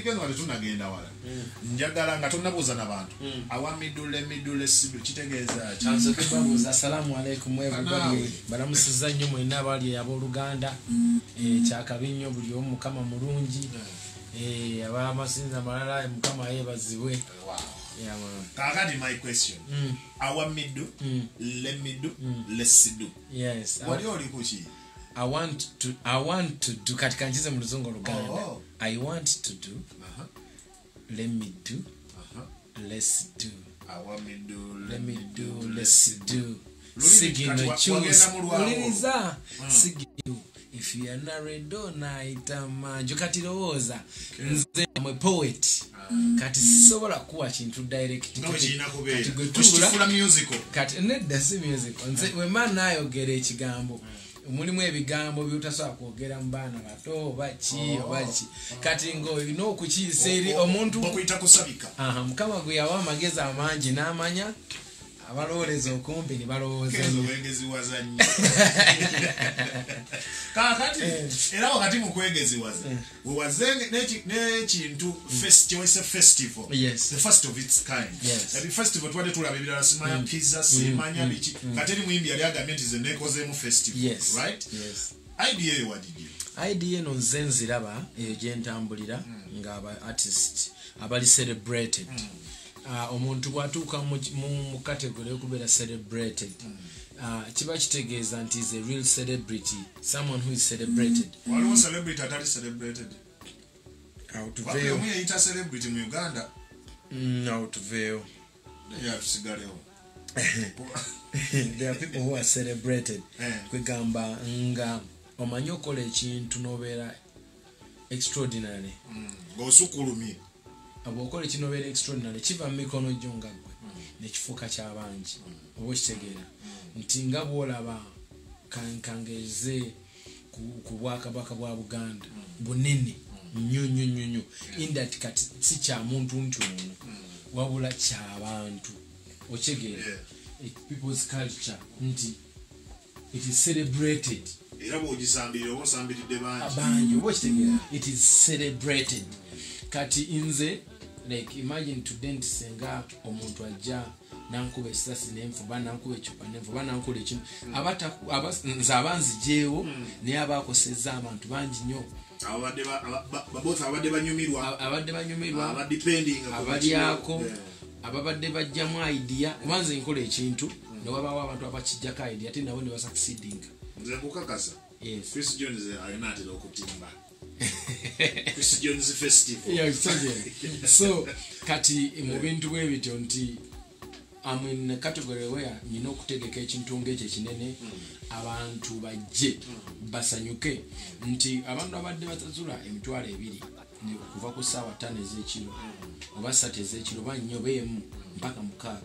weekend wale tunagenda wala njagala nga tunabuza nabantu awamidule sidu kitegeeza chanzo kibabuza assalamu alaikum everybody balamusiza nnyo mwena abali abooluganda kyakabinyo buli omu mukama mulungi abamasinza malala mukama yebazibwe. Yeah, kakati my question. Awamidu, lemidu, lesidu. Yes. What do you kuchi? I want to do katika nchize mluzungu Luganda. I want to do. Lemidu. Let's do. Awamidu, lemidu, let's do. Sigino choose. Uliniza. Sigino. If you are narrow naitama jukatiroza nze am poet kati sobola kuwa kintu direct kati gwe musical kati nedda si musical nze we man ayogera ekigambo mulimu ebigambo byutasobola kwogera mu baana bato bachi kati ngo ino kukiisa eri omuntu bakuyita kusabika mukama gwe yawa amagezi amangi n'amanya abalowoleza okumpi ne balowooza kwegeziwaza nnyo kakati era wakati mu kwegeziwaza wewazenge n'ekintu festival yes. The first of its kind yes. Every festival twade tulaba ebirala simanya pizza simanya biki kati eri muyimbi yali agambye nti ze neekozeemu festival yes. right yes. idea eyo wadidi idea no nze nziraba eyo gyentambulira nga aba artist abali celebrated omuntu bwatuuka mu category okubeera celebrated kiba kitegeeza nti is a real celebrity, someone who is celebrated. Waliwo celebrity atali celebrated outveyo yita celebrity mu Uganda outveyo sigalewo there are people who are celebrated kwegamba nga omanyi okola ekintu nobeera extraordinary ng'osukulumye abokola kinobeera extraordinary kiva mu mikono gyo nga ggwe nekifuuka ky'abangi oba okitegeera nti nga bw'olaba kankangeze ku bwakabaka bwa Buganda bunene nnyo indati kati si kya muntu nti ono wabula ky'abantu okitegeera people's culture nti it is celebrated era bw'ogisambirira oba osambiridde bangi oba okitegeera it is celebrated kati inze like imagine today nti senga omuntu ajja nankuba esasi n'enfuba nankuba ecupa n'enfuba nankola ekimu nze abanzijeewo naye abakosezza abantu bangi nnyo abadde banyumirwa abalyako ababadde bajjamu idea oba nze nkola ekintu ne wabaawo abantu abakijjako idea ate nabo ne basucceedinga nze nkukakasa yes. Chris Jones ayinaatera okutimba Chris Jones festival so kati mu bintu bwe bityo nti I'm in a category where nina okutegeka ekintu ng'ekyo kinene abantu bajje basanyuke nti abantu abadde batazula emitwalo 2 kuva ku ssaawa 5 ez'ekiro oba 3 ez'ekiro bannyo beemu mpaka 6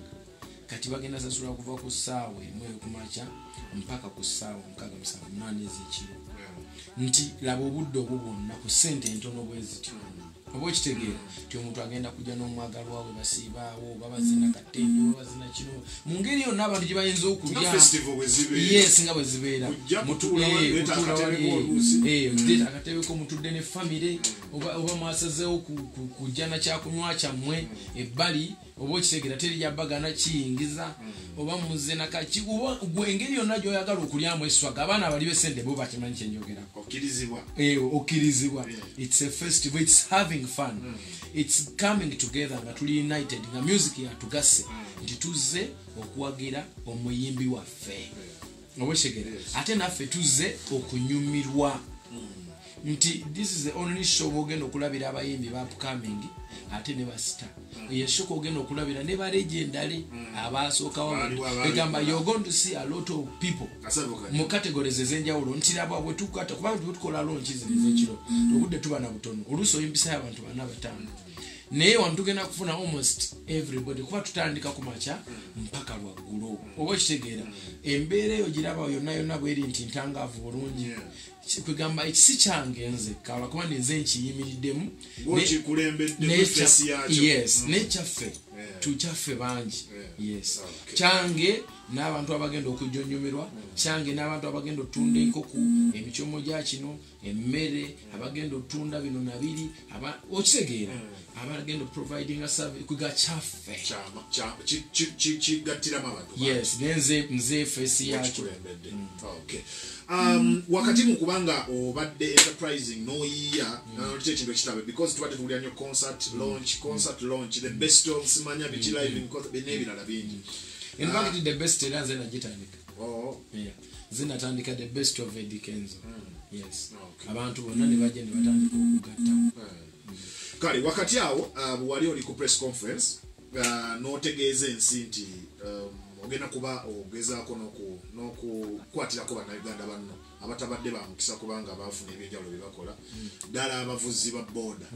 kati bagenda sasula kuva ku ssaawa 1 kumakya mpaka ku ssaawa 6-8 ez'ekiro nti laba obudde obwo bwonna ku ssente entono bwezityo oba okitegeera ti omuntu agenda kujja n'omwagalwa we basiibaawo babazina katembe babazina kino mu ngeri yonna abantu gye bayinza okulya yes nga bwe zibeera mutuleeta akatebeko mutudde ne famire oba mwasazeewo kujja na kyakunywa kyammwe ebbali oba okitegeera teri gyabagana kiyingiza oba muze nakaki gwe engeri yonna gy'oyagala okulyamu eswaga abaana bali besente bo bakimanyi kyenjogerako okkirizibwa it's a festival, it's having fun it's coming together nga tuli united nga music yatugase nti tuzze okuwagira omuyimbi waffe oba okitegeera ate naffe tuzze okunyumirwa nti this is the only show bwogenda okulabira abayimbi ba upcoming ate ne basita yeshoka ogenda okulabira ne ba legendary abasookawo egamba you're going to see a lot of people mu categories ez'enjawulo nti laba bwe tukata kubanga tukola launch ez'ekiro obudde tuba na butono oluusi oyimbisa abantu 4-5 naye wano tugenda kufuna almost everybody kuba tutandika ku makya mpaka lwaggulu oba okitegeera embeera eyo giraba yonna bweri nti ntangaavu bulungi kwegamba ekisi kyange nze kala kuba nze nkiyimiriddemu yes nekyaffe tukyaffe bangi yes kyange n'abantu abagenda okujonyumirwa kyange n'abantu abagenda otunda enkoko emicomo gya kino emmere abagenda otunda bino nabiri okitegeera abagenda providing a service kuga chaffe kigattiramu abantu yes nze face yakyo okay wakati mu kubanga obadde enterprising noyiya ekintu ekitabe because tubadde tuwulira nnyo concert launch the best of simanya biki live n'ebirala bingi in fact the best era nze nagitandika zinatandika the best of Eddie Kenzo yes abantu bonna ne bajja ne batandika okugatta kale wakati awo wali oli ku press conference n'otegeeza ensi nti ogenda kuba ogezaako n'okukwatirako bannayuganda banno abatabadde bamukisa kubanga baafuna ebyenjawulo bye bakola ddala abavuzi ba booda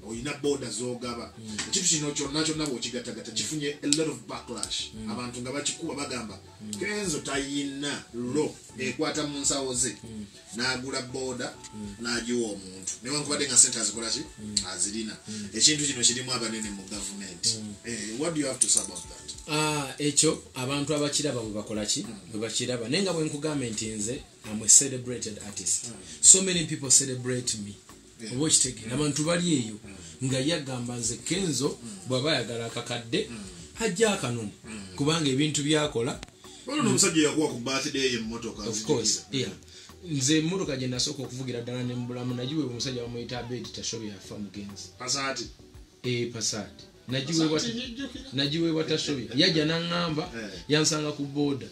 olina booda z'ogaba ekintu kino kyonna bw'okigattagatta kifunye a lot of backlash abantu nga bakikuba bagamba Kenzo tayina lo ekwata mu nsawo ze n'agula booda n'agiwa omuntu newankubadde nga sente azikola ki azirina ekintu kino kirimu abanene mu gavumenti what do you have to say about that? Ekyo abantu abakiraba bwe bakola ki bwe bakiraba naye nga bwe nkugamba nti nze I'm a celebrated artist so many people celebrate me oba okitegeera abantu bali eyo nga yagamba nze Kenzo bw'aba ayagala akakadde ajja akanone kubanga ebintu byakola n'omusajja yakuwa ku birthday y'emmotoka of course nze emmotoka gye nasooka okuvugira ddala ne mbulamu nagiweebwa omusajja bamuyita Abedi Tashobi yafa mugenzi Passat nagiweebwa Tashobi yajja n'aŋŋamba yansanga ku booda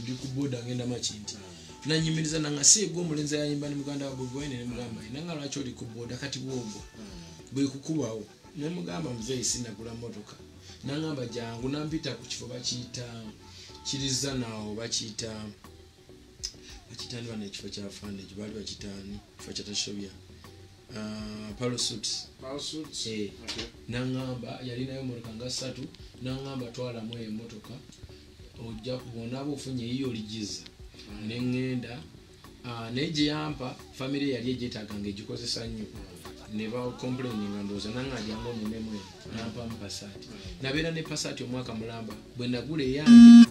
ndi ku booda ngenda Makinti nanyimiriza nanga siegwa omulenzi ayimba ne muganda wa Bobi Wine ne mugamba nanga lwaki oli ku booda kati bwogwo bwe kukubawo ne mugamba muzeeyi sinagula mmotoka nangamba jangu nampita ku kifo bakiyita Kirizanawo bakiyita bana ekifo kya fande kibali bakitani kifo kya Tashobi Parasuits nangamba yalinayo mmotoka nga 3 nangamba twala mu emmotoka ojja kubona abo ofunye yiyo ligiza nengenda neje yampa family yali ejetaganga egikozesa nnyo ne ba complaining ndoza nangaja ngo munemwe nampa Passat nabera ne Passat omwaka mulamba bwe nagule yange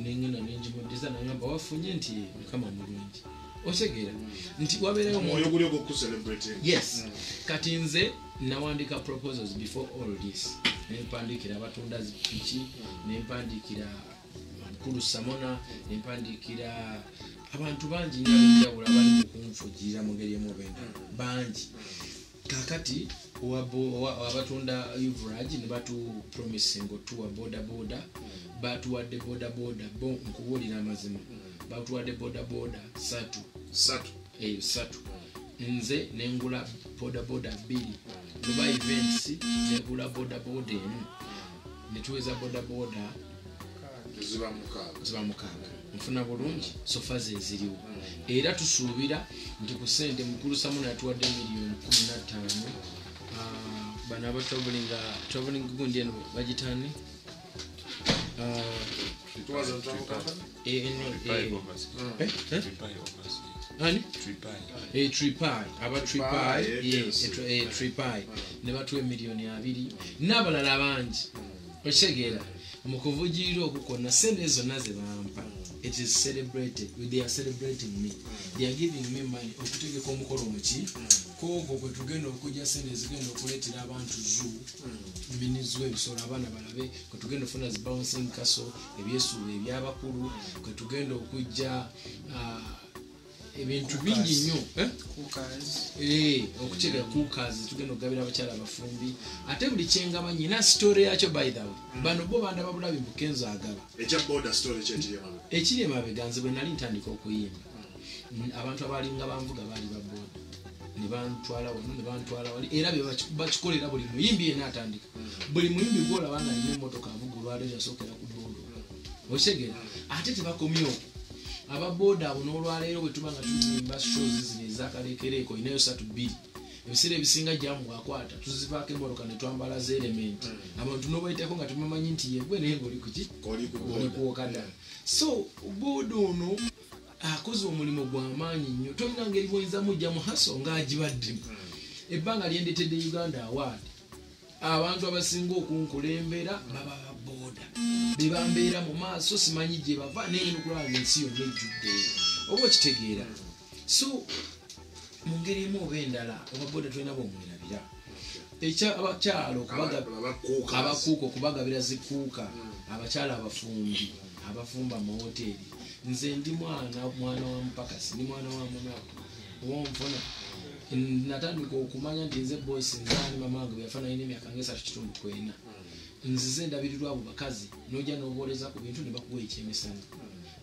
nengena nenjimudiza nangamba wafunye nti kama mulungi otegeera nti waberayo omwoyo guli ku celebrate yes kati nze nawandika proposals before all this nempandikira abatunda zipiki nempandikira Mukulu Samona nempandikira abantu bangi njawulo abali kunfujira mu ngeri emubenda bangi kakati abatunda Uvrage ne batu promising otuwa boda batuwadde boda bo nkubulira amazima batuwadde boda 3 nze nengula boda 2 luba events negula boda emu netuweza boda ziba mukaaga nfuna bulungi sofa ze ziriwo era tusuubira nti ku sente Mukulu Samona yatuwadde miliyoni 15 bana aba traveling gundi eno bagitani Tripai ne batuwa miliyoni 2 n'abalala bangi okitegeera mu kuvujirira okukona sente zonna ze bampa it is celebrated they are celebrating me they are giving me money okutegeka omukolo muki koko kwe tugenda okujja sente zigenda okuleetera abantu minizwe ebisolo abaana balabe kwe tugenda ofuna zi bouncing castle ebyesuulo ebyabakulu kwe tugenda okujja ebintu bingi nnyo okutegeka kukazi tugenda okugabira abakyala abafumbi ate buli kyengaba nyina story yakyo by the way bano bo banda babulabi mu Kenzo agaba ekiri emabega nze bwe nali ntandika okuyimba abantu abalinga banvuga baali baboda ne bantwala wali era bakikolera buli muyimbi yena atandika buli muyimbi gwolaba nga alina emmotoka avuga olwaleero yasookera ku booda okitegeera ate tebakomyewo ababoda abo n'olwaleero bwe tuba nga tuyimba shows zino ezakalekereko inayo 3-2 ebiseera ebisinga jamu akwata tuzivaako emmotoka ne twambala z element abantu n'obayitako nga tumamanyi nti yegwe naye ngaoli kuki oli kuwokadala so boda ono akoze omulimu gw'amaanyi nnyo tolina ngeri bwoyinza mujja mu haso ng'agibaddemu ebbanga lyendetedde Uganda Award abantu abasinga okunkulembera baba baboda bebambeera mu maaso simanyi gye bava nengenda okulaba ensi yonna ejjudde oba okitegeera so mu ngeri emu oba endala obaboda tulina bomwerabira abakyalo abakuuka okubagabira zikuuka abakyala abafumbi abafumba mu hoteri nze ndi mwana wa mpakasi ndi mwana wa munaku owonfuna natandika okumanya nti nze bosi nzani mamange bweyafa nalina emyaka nga 3.4 nzize ndabirirwa abo bakazi nojja nobooleza ku bintu ne bakuwa ekyemisana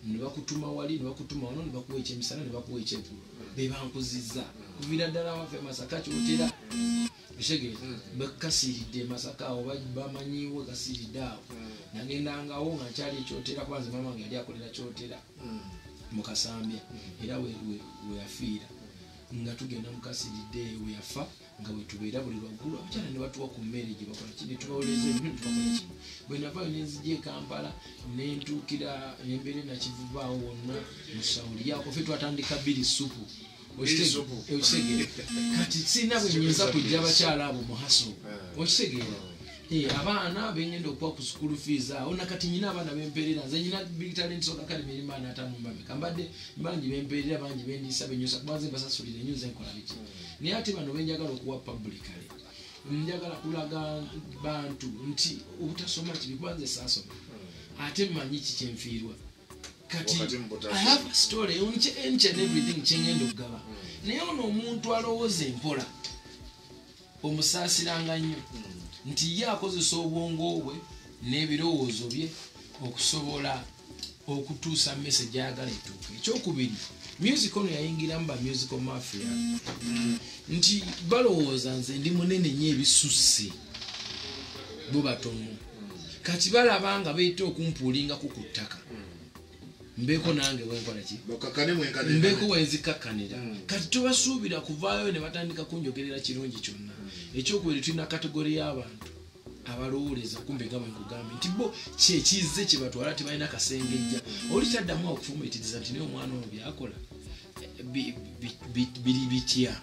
ne bakutuma wali ne bakutuma wano ne bakuwa ekyemisana ne bakuwa ekyeggulo bebankuzizza kuviira ddala waffe Masaka kyotera bishege bakasiridde Masaka awo bamanyiwo kasiridde awo nagendangawo nga nkyali ekyotera kwanze mamange yali akolera kyotera mu Kasambya era weyafiira nga tugenda mukasiridde weyafa nga wetubeera buli lwaggulu abakyala ne batuwa ku mmere gye bakola kini tubawoleza ebintu tubakola kino bwe navayo nenzija e Kampala nentuukira embere nakivubaawo wonna mu Sauliako ffe twatandika bbiri supu okitegeera kati sirina bwe nyinza kujja abakyala abo mu haso okitegeera abaana bengenda okuwa ku school fees awo nakati nyina abaana bemperera nze nyina big talent soka academy eri maana atamumbameka mbadde bangi bemperera bangi bendiisa benyusa kubanze basasulire nyuze nkola biki naye ate bano benjagala okuwa publicly njagala kulaga bantu nti obutasoma kibi kubanze saasoma ate mmanyi kikyenfiirwa kati I have a story each and everything kyengenda okugaba naye ono omuntu alowooza empola omusaasiranga nnyo nti ye akozesa obwongo bwe n'ebirowoozo bye okusobola okutuusa message ayagala etuuka ekyokubiri music ono yayingiramu ba musical mafia nti balowooza nze ndi munene nnyo ebisusse bo batono kati balaba nga beeta okumpuulingako ku ttaka mbeeko nange wenkola ki mbeeko wenzikakkanira kati tubasuubira kuvaayo ne batandika kunjogerera kirungi kyonna ekyokubiri tulina kategori y'abantu abalowooleza kumbe nga bwenkugambe nti bo kyekize kye batwala tebalina kasengejja oli kyaddamu okufumitiriza nti naye omwana ono byakola biri bitya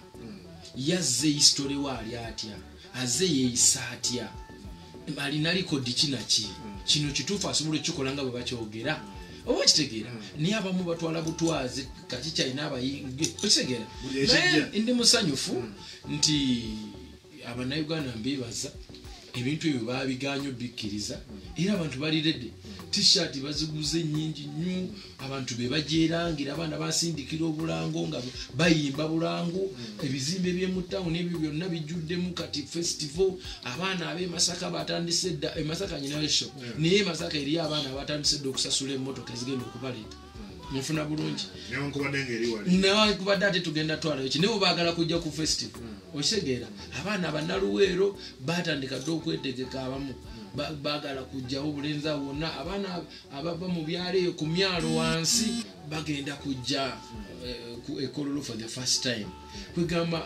yazze hisitole waali atya azze yeeyisa atya alina likodi kinaki kino kituufu asobola ekikola nga bwe bakyogera oba kitegeera naye abamu batwala butwazi kati kyalina abayingi okitegeera naye ndi musanyufu nti abannayuganda mbeebaza ebintu ebyo babiganya obikkiriza era abantu balirede t-shirt baziguze nyingi nnyo abantu be bajerangira abaana basindikira obulango nga bayimba bulango ebizimbe by'emu town ebyo byonna bijjuddemu kati festival abaana ab'e Masaka batandise dda e Masaka nyina shop naye Masaka eri abaana batandise dda okusasula emmotoka ezigenda okubaleeta mufuna bulungi newankubadde ate tugenda twalayo ki naye baagala kujja ku festival okitegeera abaana bannaluweero batandika dda okwetegeka abamu baagala kujjawo obulenzi awo bonna abaana abava mu byalo eyo ku myalo wansi bagenda kujja ku ekololo for the first time kwegamba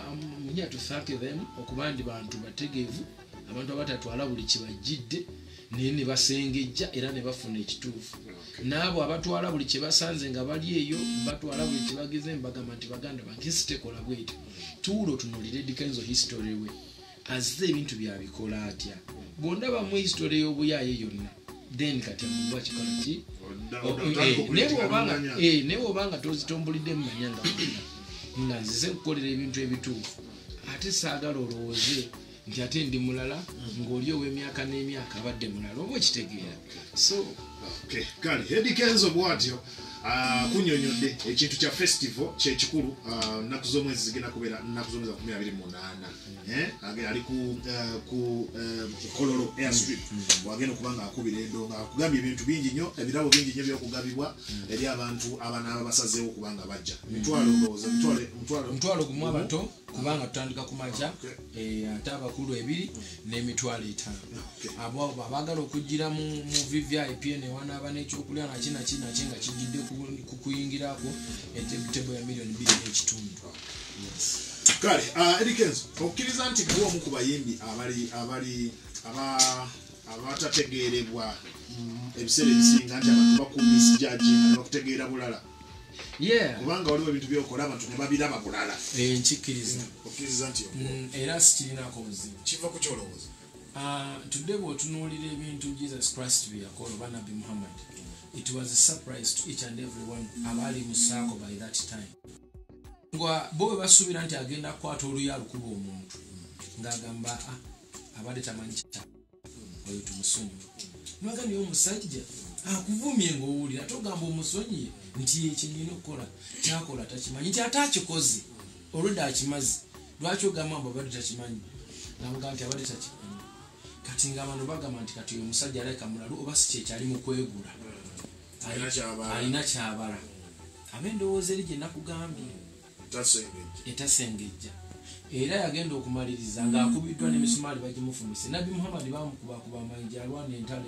munya to thank them okuba ndi bantu bategeevu abantu abatatwala buli kibajjidde naye ne basengejja era ne bafuna ekituufu n'abo abatwala buli kye basanze nga bali eyo batwala buli kye bageze mbagamba nti baganda bankisi tekola bwetyo tuulo tunulire Dickens history we azze ebintu byabikola atya bwondaba mu history y'obuyaaye yonna then kati amugwa kikola ki naye bw'obanga tozitombulidde mu manyanga nga nzize kukolera ebintu ebituufu ate saagala olowooze nti ate ndi mulala ng'oli ow'emyaka n'emyaka abadde mulala oba okitegeera so kale Eddie Kenzo bwatyo kunyonyodde ekintu kya festival kyekikulu nnaku z'omwezi zigenda kubeera nnaku z'omwezi 28 ali ku Kololo Airstrip wagenda okubanga akubira endonga akugambye ebintu bingi nnyo ebirabo bingi nnyo byokugabibwa eri abantu abanaaba basazeewo kubanga bajja mutwalo gumu abato kubanga tutandika ku makya ate abakulu 2 n'emitwalo 5 abo abagala okujjira mu VVIP newanaaba n'ekyokulya nakinaki nga kijjidde kukuyingirako entebutebo ya $2 million kale Eddie Kenzo okkiriza nti kuba omu ku bayimbi abatategeerebwa ebiseera ebisinga nti abantu bakumisjaji bakutegeera bulala kubanga waliwo ebintu byokola abantu ne babiraba bulala nkikkiriza okkiriza nti era sikirinako buzibu kiva ku kyolowooza Today bw'otunuulira ebintu Jesus Christ bye yakola oba Nabi Muhammad, it was a surprise to each and everyone abaali mu saako by that time. Ngwa bo basuubira nti agenda kukwata oluya lukuba omuntu ng'agamba abadde tamanyi kitaba oyo tumusonyiwe. Nagambye omusajja akuvumye ng'owulira togamba omusonyiye nti ekinyina okukola kyakola takimanyi nti ate akikoze olwedde akimaze. Lwaki ogamba mbu abadde takimanyi? Namugaa nti abadde takimanyi. Kati ng'abantu bagamba nti kati oyo omusajja aleka mulalu oba si kyekyali mu kwegula alina kyabala. Ab'endowooza eri gye nakugambye etasengejja era yagenda okumaliriza ng'akubiddwa n'emisumaali bagimufumise. Nabi Muhammad bamukubakuba amayinja alwana entalo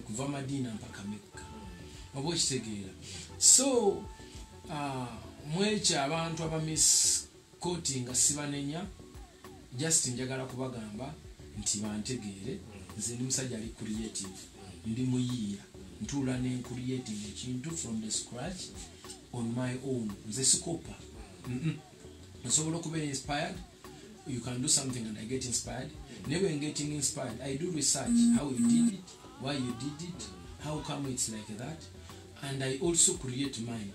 kuva Madiina mpaka Mekka. Oba okitegeera. So mwekyo abantu abamiskoti nga sibanenya, just njagala kubagamba nti bantegeere nze ndi musajja ali creative, ndi muyiiya, ntuula ne creating ekintu from the scratch on my own. Nze sikopa. Nsobola okuba inspired. You can do something and I get inspired. Never getting inspired, I do research how you did it, why you did it, how come it's like that, and I also create mine.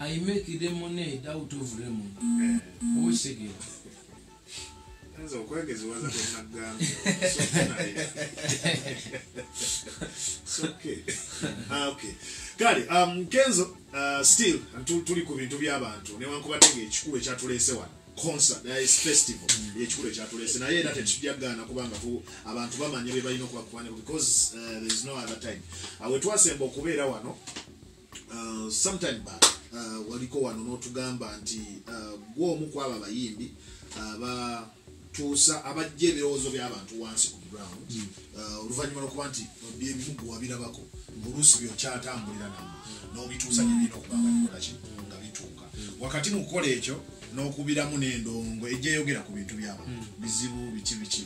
I make lemonade out of lemon. What's again? Enzo kwegezi waza kunagamba. Okay. Okay. Kali Kenzo still tuli ku bintu by'abantu newankubadde ekikulu ekyatulese wano concert festival ekikulu ekyatulese naye era tetujagana kubanga abantu bamanye be balina okubakwanya because there is no other time. We twasemba okubeera wano sometime back waliko wano n'otugamba nti gw'omu kwaba bayimbi tuusa abajja ebirowoozo by'abantu wansi ku ground oluvannyuma lw'okuba nti ebimugu wabirabako oluusi byokyatambulira namu n'obituusa gye birina okuba nga bikola ki nga bituuka wakati mu kukola ekyo n'okubiramu n'endongo ejjeyogera ku bintu by'abantu bizibu biki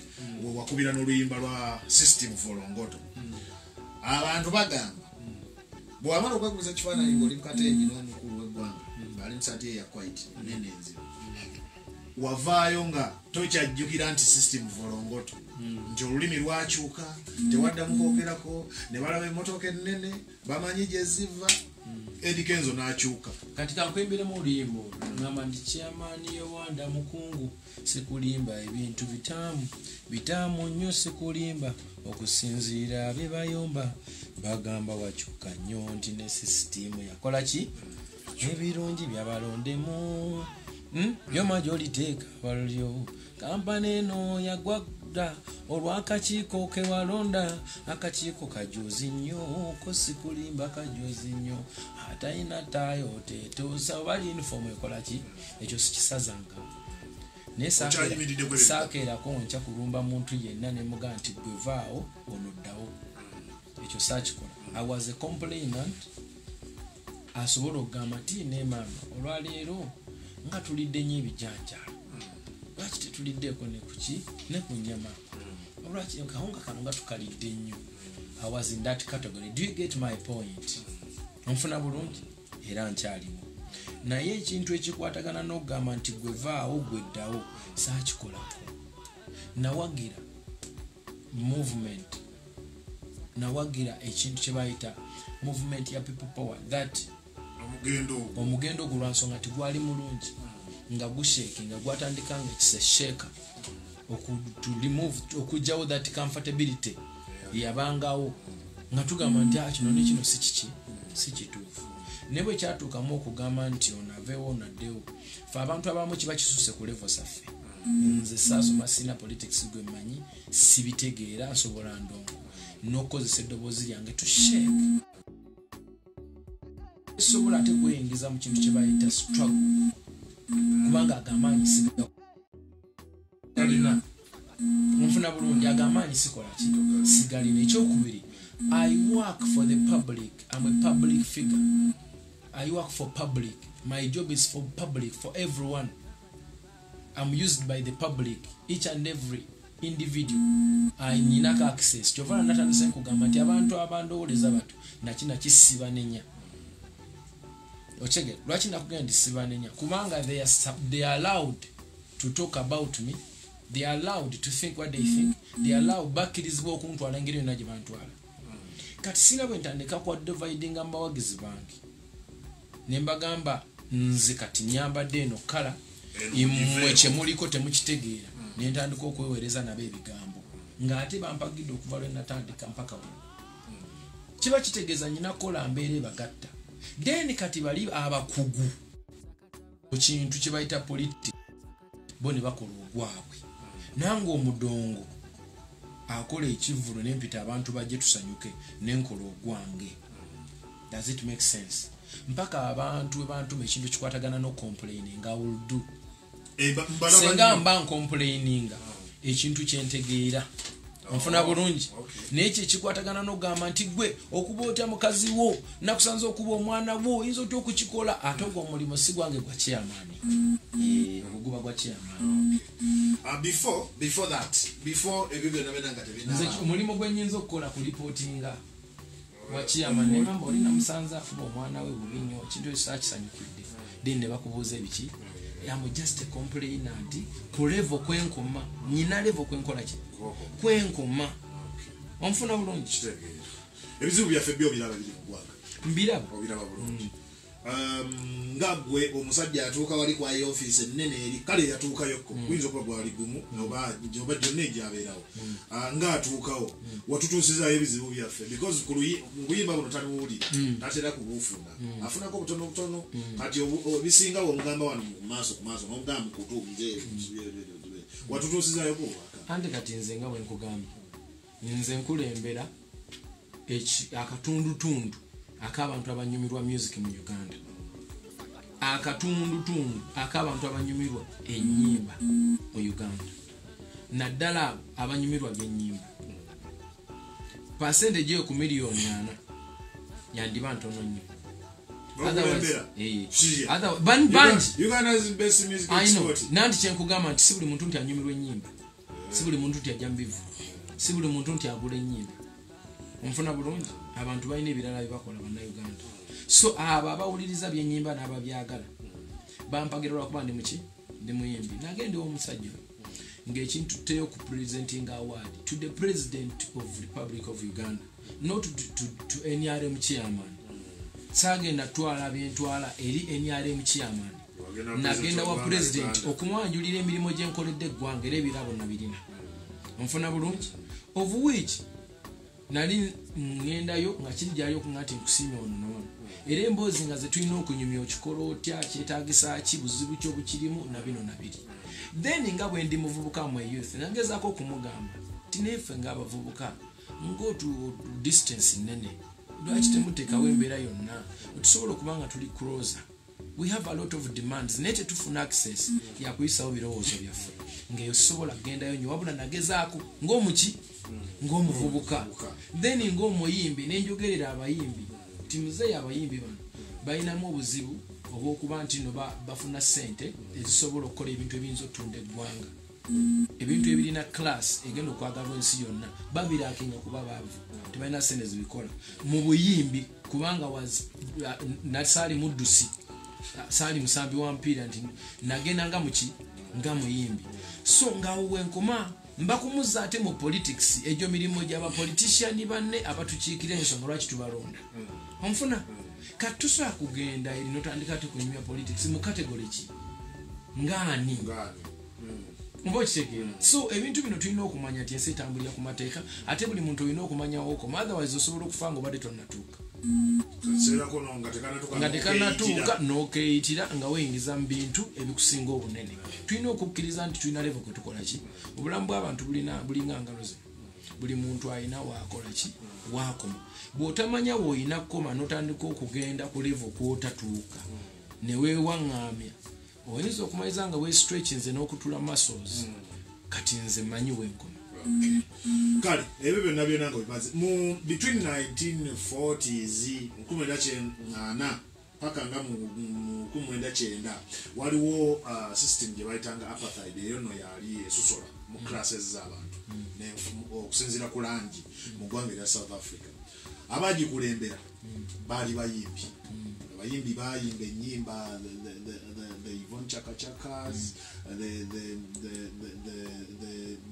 wakubira n'oluyimba lwa System for Longoto. Abantu bagamba bw'amala okweguza ekifaananyi ng'oli mu katengi n'omukulu w'eggwanga ali mu saati eya white nene enzibu wavaayo nga tokyajjukira nti System for Longoto nti olulimi lwakyuka tewaddamu kwogerako ne balaba emmotoka ennene bamanyi gye ziva. Eddie Kenzo n'akyuka. Kati kankwemberamu oluyimbo ngamba nti kyamaani Yowanda mukungu sikulimba ebintu bitaamu nnyo sikulimba okusinziira abe bayomba bagamba wakyuka nnyo nti ne sisitimu yakola ki ebirungi byabalondemu byoma gy'oliteeka balyo kampani eno yagwagda olw'akakiiko ke walonda akakiiko kajuzi nnyo ko sikulimba kajuzi nnyo atalina taayo tetuusa oba uniform ekola ki ekyo sikisazanga naye saakeerako nkya kulumba muntu yenna ne muga nti gwe vaawo onoddawo ekyo saakikola. I was a complainant asobola okugamba ti ne maama olwaleero nga tulidde nnyo ebijanjalo lwaki tetuliddeeko ne kuki ne ku nnyama olwaki kawunga kano nga tukalidde nnyo. I was in that category. Do you get my point? Onfuna bulungi era nkyaliwo naye ekintu ekikwatagana n'okugamba nti gwe vaawo gwe ddawo saakikolako. Nawagira movement, nawagira ekintu kye bayita movement ya people power that omugendo ogwo lwansonga nti gwali mulungi nga gusheke nga gwatandika nga kisesheka okujjawo that comfortability yabangawo nga tugamba nti kino nekino si kituufu. Ne bwe kyatuukamu okugamba nti onaveewo onaddewo fe abantu abamu kiba kisuse ku levo saffe. Nze saasoma sina politics gwe mmanyi sibitegeera nsobola ndongo n'okukozesa eddoboozi lyange tusheke sobola ate kweyingiza mu kintu kye bayita struggle kubanga agamaanyi sigalina nfuna bulungi agamaanyi sikola ki sigalina. Ekyokubiri, I work for the public. I'm a public figure. I work for public. My job is for public, for everyone. I'm used by the public, each and every individual. Nyinako access. Kyova natandise nkugamba nti abantu abandowooleza batu nakina kisiba nenya. Ochege, lwaki nakugenda nti siba nenya kubanga they are allowed to talk about me they are allowed to think what they think, they are allowed bakkirizibwa okuntwala engeri yonna gye bantwala. Kati singa bwe ntandika kwa dividinga mu bawagizi bange ne mbagamba nze kati nyambadde eno kala imwe kyemuliko temukitegeera ne ntandika okwewereza nabo ebigambo ng'ate bampagidde okuva lwe natandika mpaka bwe kiba kitegeeza nyina kola mbeere bagatta. Then kati bali abakugu ku kintu kye bayita politics bo ne bakola ogwabwe nange omudongo akola ekivulo n'empita abantu bajje tusanyuke n'enkola ogwange. Does it make sense? Mpaka abantu mu ekintu kikwatagana no complaining I will do. Senga mba complaining ekintu kyentegeera nfuna bulungi n'ekyo ekikwatagana n'ogamba nti gwe okuba otya mukazi wo nakusanze okuba omwana wo oyinza otya okukikola ate ogwo omulimu si gwange gwa chairman oguba gwa chairman. Before ebyo byonna benanga tebina nze omulimu gwe nyinza okukola ku reportinga wa chairman ne ngamba oli namusanze akuba omwana we bubi nnyo ekintu ekyo saakisanyukidde then ne bakubuuza ebiki. I'm just a complainant ku level kwenkoma nyina level kwenkola ki kwenkoma onfuna bulungi ebizibu byaffe byo biraba biri kugwaga mbiraba bulungi. Ngagwe omusajja atuuka wali kwa office ennene eri kale yatuukayokko kuyinza okuba gwali gumu oba gyonna ejyabeerawo ng'atuukawo watutuusizaayo ebizibu byaffe because kuyimba buno tanuwulira tatera kubuufuna afunako obutono kati bisinga womugamba wano kumaaso nomugamba mukutuuze watutuusizaayo bwobaka ante kati nze nga bwe nkugambye nze nkulembera akatundutundu ak'abantu abanyumirwa music mu Uganda, akatundutundu ak'abantu abanyumirwa ennyimba mu Uganda, naddala abanyumirwa by'ennyimba percentage yo ku miliyoni 4 yandiba ntono nnyo. Uganda's best music export. Nanti kyenkugamba nti si buli muntu nti anyumirwa ennyimba, si buli muntu nti ajja mbivu, si buli muntu nti agula ennyimba. Onfuna bulungi abantu balina ebirala bibakola bannayuganda. So abo abawuliriza byennyimba n'ababyagala bampagerwa kuba ndi muki ndi muyimbi nagende omusajja ng'ekintu teyo ku presenting award to the president of the Republic of Uganda, not to NRM chairman. Sagenda twala byentwala eri NRM chairman nagenda wa president okumwanjulira emirimu gyenkoledde eggwanga era ebirabo nabirina. Onfuna bulungi of which nali ngendayo nga kiri gyali okungati nkusiimya ono n'ono era emboozi nga ze tulina okunyumya okikola otya kyetaagisa ki buzibu kyobukirimu na bino na biri. Then nga bwe ndi muvubuka mu youth nagezaako okumugamba ti neeffe ng'abavubuka ngo to distance nene lwaki temuteekawo embeera yonna tusobola okuba nga tuli closer. We have a lot of demands naye tetufuna access yakuyisawo birowoozo byaffe ng'eyo sobola kugendayo nnyo wabula nagezaako ng'omuki ng'omuvubuka then ng'omuyimbi nenjogerera abayimbi ti muzeeyi abayimbi bano balinamu obuzibu obw'okuba nti no bafuna ssente ezisobola okukola ebintu ebiyinza otunda eggwanga, ebintu ebirina class egenda okwagalwa ensi yonna babiraakinga kuba baavu tebalina ssente zibikola mu buyimbi kubanga nasaali muddusi saali musambi wa mpiira nti nagenda nga muki nga muyimbi. So ngaawo wenkoma mbakumuzza ate mu politics egyo mirimu gy'abapolitician banne abatukiikira ensonga lwaki tubalonda. Onfuna kati tusobola kugenda eri notandika ate kunyumya politics mu category ki ngaani mba okitegeera. So ebintu bino tulina okumanya nti ensi etambulira ku mateeka ate buli muntu olina okumanyawo okoma otherwise osobola okufa nga obadde tonnatuuka nga tekanatuuka n'okeyitira nga weyingiza mu bintu ebikusinga obunene. Tulina okukkiriza nti tulina level kwe tukola ki obulamu bw'abantu bulinga ngalo ze, buli muntu alina waakola ki waakoma. Bw'otamanya bw'olina kukoma n'otandika okugenda ku level kw'otatuuka ne weewaŋŋaamya oyinza okumaliza nga weestretchinze n'okutula muscles kati nze mmanyi wenkoma. Kale ebyo byonna byonna nga bimaze mu between 1940s 1980 paka nga mu 1990 waliwo system gye bayitanga apartheid eyo no yali esosola mu classes z'abantu okusinziira ku langi mu ggwanga erya South Africa. Abagikulembera baali bayimbi, abayimbi bayimba ennyimba, they Yvonne Chakachakas,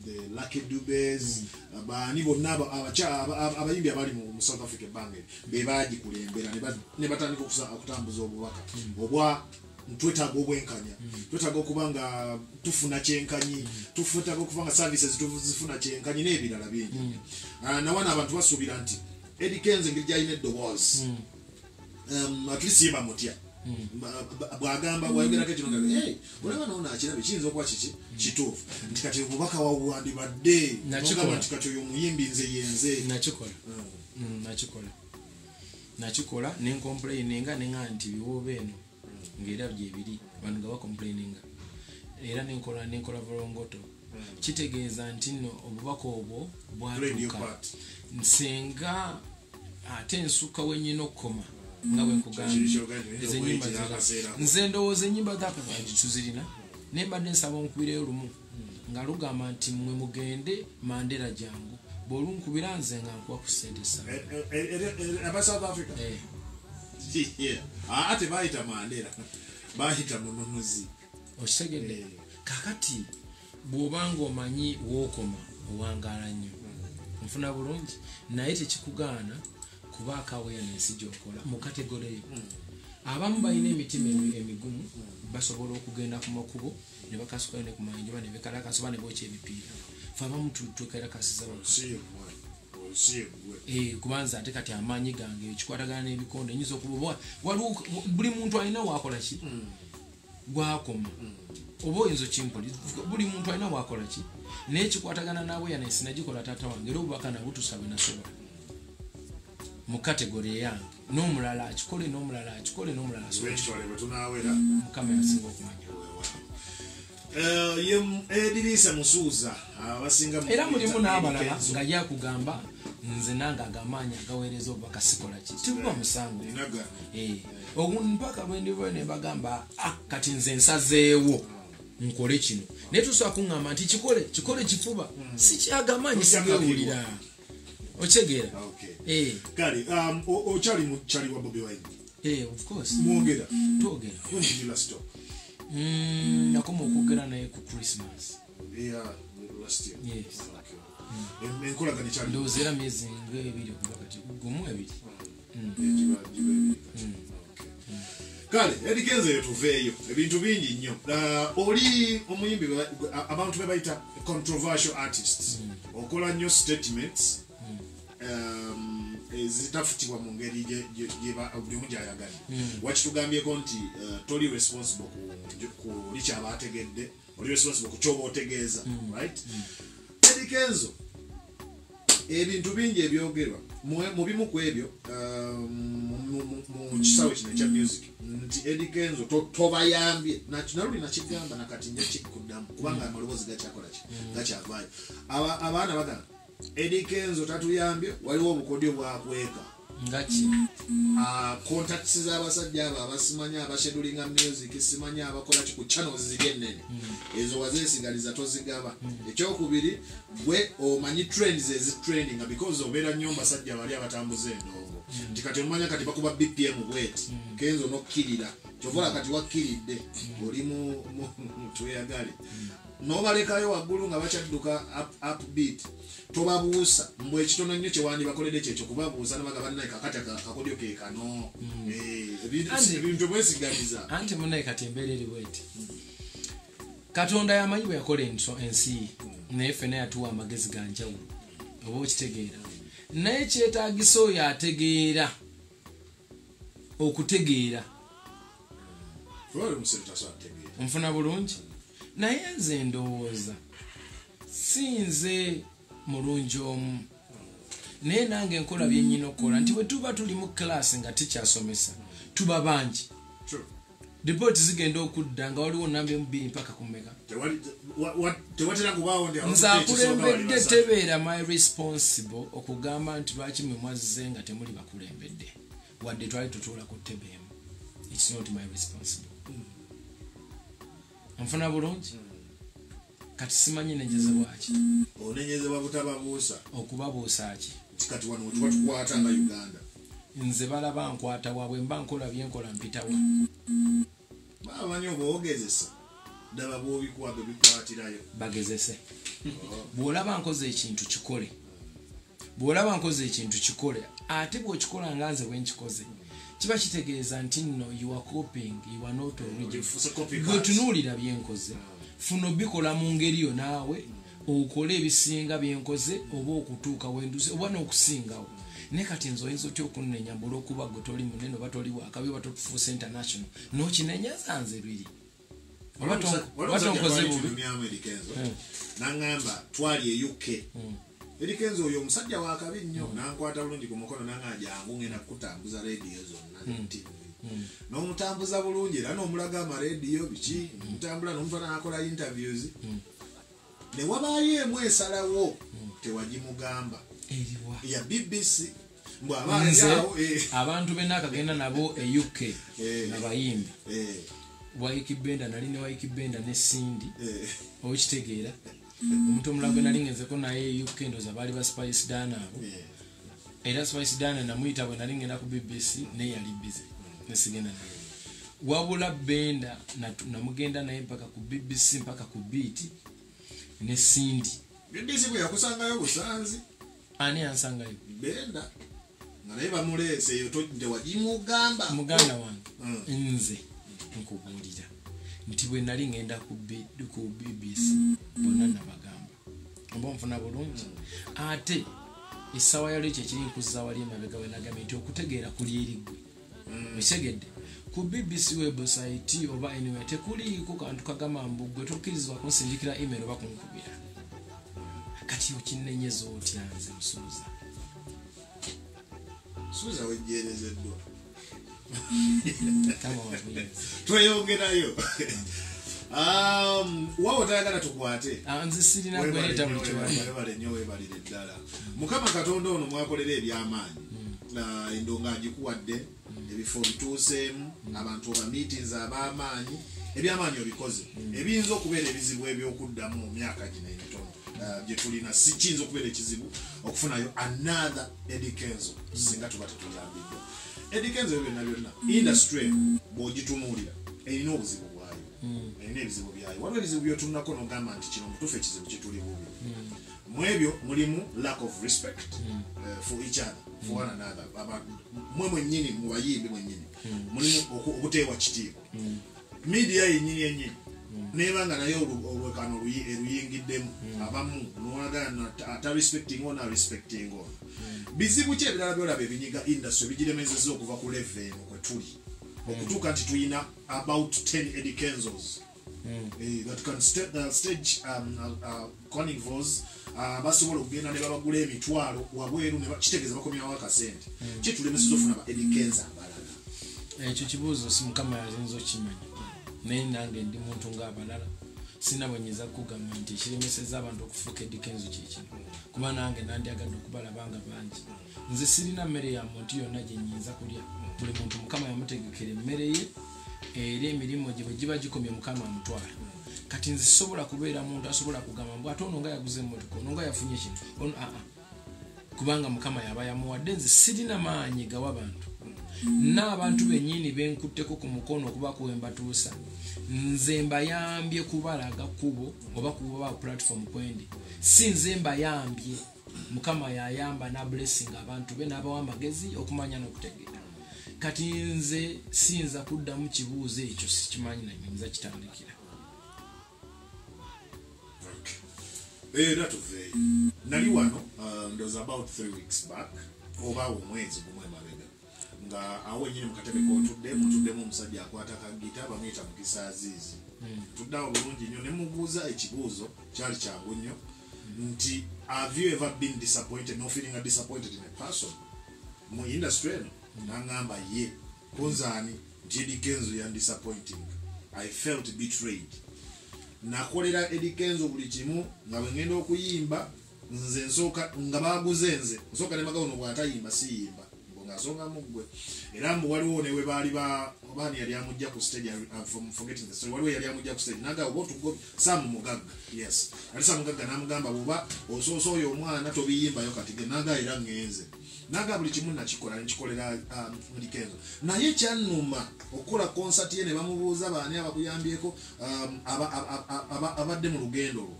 the Lucky Dubes, bani bonna abayimbi abali mu South Africa bange bebaji kulembera ne batandika okutambuza obubaka obwa twetaaga obwenkanya twetaaga okubanga tufuna kyenkanyi twetaaga okubanga services tuzifuna kyenkanyi n'ebirala bingi nawana abantu basuubira nti Eddie Kenzo ngeri gyalina eddoboozi at least yeba mutya bwagamba bwayogerako ekino nga olaba nawo nakirabe kiyinza okuba kiki kituufu nti kati obubaka wawandibadde nogamba nti kati oyo omuyimbi nze yenze nakikola nencomplaininga nenga nti biwooba eno ng'era byebiri abantu nga bacomplaininga era nenkola volongoto kitegeeza nti nno obubaka obwo bwatuuka nsenga ate ensukka wenyina okukoma nga bwenkugamba nze ndowooza ennyimba tuzirina nembadde nsaba omukubireyo lumu nga lugamba nti mmwe mugende Mandela jangu bw'olunkubira nze nga nkuwa ku ssente aba South Africa ate bayita Mandela bayita mununuzi okitegedde kakati bw'obanga omanyi wookoma owangaala nnyo nfuna bulungi naye tekikugaana kubaako awareness gy'okola mu kategole eyo abamu balina emitima emigumu basobola okugenda ku makubo ne bakasukayo ne ku mayinjoba ne bekalakasa oba ne bookya ebipiira fe abamu twekalakasiza kubanza ate kati amaanyi gange ekikwatagana n'ebikondo enyinza okuba waliwo buli muntu alina waakola ki gwakoma oba oyinza okimpuli buli muntu alina waakola ki naye kikwatagana naawe yanesi nagikola taata wange era obubaka nabwo tusabe nasobola mu kategori eyange n'omulala akikole n'omulala akikole n'omulala mukama yasinga okumanya Edirisa Musuuza abasinga era mulimu n'abalala nga yakugamba nze nange agamaanyi agaweereza obubaka sikola ki tibuba musango mpaka lwendivayo ne bagamba kati nze nsazeewo nkole kino naye tusobola kuŋŋamba nti kikole kifuba si kyagamaanyi sigewulira okyegera kale okyali mukyali wa Bobi Wine of course mwogera twogera when did you last talk nakoma okwogera naye ku Christmas last year yes enkolagana ekyali ndowooza era myezi ng'ebiri okuba kati gumu ebiri kale Eddie Kenzo eyo tuveeyo ebintu bingi nnyo oli omuyimbi abantu be bayita controversial artists okola nnyo statements ezitafutibwa mu ngeri buli omu gy'ayagala wakitugambyeko nti toli responsible ku likyaba ategedde oli responsible ku kyoba otegeeza right Eddie Kenzo ebintu bingi ebyogerwa mu bimu ku ebyo mu kisawe kino ekya music nti Eddie Kenzo tobayambye naluli nakigamba nakati nja kikuddamu kubanga amaloboozi gakyakola ki gakyavaayo abaana bagamba Eddie Kenzo tatuyambye waliwo obukodyo bwakweka ngaki contacts z'abasajja abo abasimanya abashedulinga music simanya abakola ki ku channels ziri ennene ezo wazeesigaliza tozigaba ekyokubiri gwe omanyi trends ezitrending because obeera nnyo basajja bali abatambuza endongo nti kati omanya kati bakuba BPM bweti Kenzo nokkirira kyovola kati wakkiridde oli mu tweyagale nobalekayo waggulu nga bakyadduka upbeat tobabuusa mbwe ekitono nnyo kyewandi bakoledde kyekyo kubabuusa nabagaba naye kakati akakodyo ke kano ebintu bwesigaliza anti munaye kati embeera eri bweti Katonda yamanyi bwe yakola ensi naye ffenna yatuwa amagezi ga njawulo oba okitegeera naye kyetaagisa oyo ategeera okutegeera nfuna bulungi naye nze ndowooza sinze mulungi omu naye nange enkola byennyina okukola nti bwe tuba tuli mu class nga tikyasomesa tuba bangi report zigenda okudda nga waliwo namba emu2 mpaka kumeka nze akulembedde tebeera my responsible okugamba nti lwaki mwe mwazze nga temuli bakulembedde wadde twali tutuula ku ttebe emu it's not my responsible nfuna bulungi kati simanyi nenyezebwa ki onenyezebwa butababuusa okubabuusa ki kati wano tuba tukwata nga Uganda nze balaba nkwata wabwe mba nkola byenkola mpitawa bamanyi obwogezesa daba bwobikwabe bikwatirayo bagezese bwolaba nkoze ekintu kikole bwolaba nkoze ekintu kikole ate bw'okikola nga nze bwe nkikoze kiba kitegeeza nti nno you are copying you are not original gwe tunuulira byenkoze funa obikola mu ngeri yo naawe okole ebisinga byenkoze oba okutuuka wenduze oba n'okusingawo ne kati nze oyinza otya okunenya mbula okuba gwe toli munene oba toli wakabi oba totufuuse international n'okinenyaza nze lwiri oba tonkoze bubi naŋŋamba twali e UK Edikenzo oyo omusajja wakabi nnyo nankwata bulungi ku mukono nanga jangu ngenda kutambuza radio zonna TV n'omutambuza bulungi era n'omulaga amaradio biki mutambula n'omutwala nakola interviews ne wabaayo emu esalawo tewagimugamba eriwa ya BBC mbwabaayo abantu benakagenda nabo e UK nabayimbi Waikibenda nali ne Waikibenda ne Cindy okitegeera omuntu omulago nali ngenzeko naye UK ndoza bali ba Spice Dana abo era Spice Dana namuyita bwe nali ngenda ku BBC ne yali busy nesigenda naye wabula Benda namugenda naye mpaka ku BBC mpaka ku Beat ne Cindy BBC bwe yakusangayo busanzi ani ansangayo Benda naye bamulese yo tojje wajimugamba muganda wange nze nkubulira nti bwe nali ngenda ku BBC bonna nabagamba oba nfuna bulungi ate esawa yalo ekyo kiri nkuzza wali emabega we nagambye nti okutegeera kuli erigwe ekigedde ku BBC website oba anyway tekuliiko kantu kagamba mbugwe tokkirizibwa kunsindikira email oba kunkubira kati okinenyeza otya nze Suza wejerezeddwa kama wabuye tweyongerayo wawo tayagala tukwate nze sirina gweleta buli kiwali bale nnyo webalire ddala mukama katonda ono mwakolera ebyamaanyi endonga agikuwadde ebifo bituuseemu abantu oba meetings ab'amaanyi ebyamaanyi obikoze ebiyinza okubeera ebizibu ebyokuddamu mu myaka gino emitono gye tulina si kiyinza okubeera ekizibu okufunayo another Eddie Kenzo singa tuba tetuyambiddwa Eddie Kenzo byonna byonna industry bw'ogitunuulira erina obuzibu bwayo erina ebizibu byayo waliwo ebizibu byotunako n'ogamba nti kino mutuufu ekizibu kituli bubi mu ebyo mulimu lack of respect for each other for one another mwe mwennyini mu bayimbi mwennyini mulimu okuteewa kitiibwa media yennyini nebanga naye olwekano eruyingiddemu abamu nolagana ata respecting ono respecting ono bizibu ki ebirala byolaba ebinyiga industry bigiremezeza okuva ku level eno kwe tuli okutuuka nti tuyina about 10 Eddie Kenzos that can stage carnivals basobola okugenda ne babagula emitwalo wabweru ne kitegeeza bakomyawo akasente kitulemeseza ofuna ba Eddie Kenzo abalala ekyo kibuuzo si mukama yazinza okimanya naye nange ndi muntu ng'abalala sina bwenyeza kugamba nti ekiremeseza abantu okufuuka Eddie Kenzo kyekino kuba nange nandyagadde okubalabanga bangi nze sirina mmere ya muntu yonna gye nnyinza kulya buli muntu mukama yamutegekera emmere ye era emirimu gye bwe giba gikomye mukama amutwala kati nze sisobola kubeera muntu asobola kugamba mbw ate ono nga yaguze emmotoka ono nga yafunye kino ono kubanga mukama yaba yamuwadde nze sirina maanyi gawa bantu n'abantu bennyini benkutteko ku mukono okuba kuwembatuusa nze mbayambye kubalaga kubo oba kuba platform kwendi si nze mbayambye mukama yayamba na blessing abantu be n'abawa amagezi okumanya n'okutegeera kati nze sinza kuddamu kibuuzo ekyo sikimanyi nanyinza kitandikira era tuve nali wano ndoza about 3 weeks back oba omwezi gumwe mabega nga awo nyine mukatebe kotuddemu omusajja akwata kagita bamuyita Mukisa Azizi tuddawo bulungi nnyo ne mubuuza ekibuuzo kyali kyangu nnyo nti have you ever been disappointed no feeling disappointed in a person mu industry eno nangamba ye kunzani Eddie Kenzo yan disappointing I felt betrayed nakolera Eddie Kenzo buli kimu nga bwengenda okuyimba nze nsoka nga baguze nze nsoka ne magawono bwatayimba siyimba ngasonga mugwe era mbu waliwo ne we bali bani yali amujja ku stage from forgetting the story waliwo yali amujja ku stage naga obo tugo Sam Mugagga yes ali Sam Mugagga namugamba buba ososo oyo omwana tobiyimba yo kati naga era ngenze naga buli kimu nakikola nkikolera Likenzo naye kyannuma okukola concert ye ne bamubuuza baani abakuyambyeko abadde mu lugendo lwo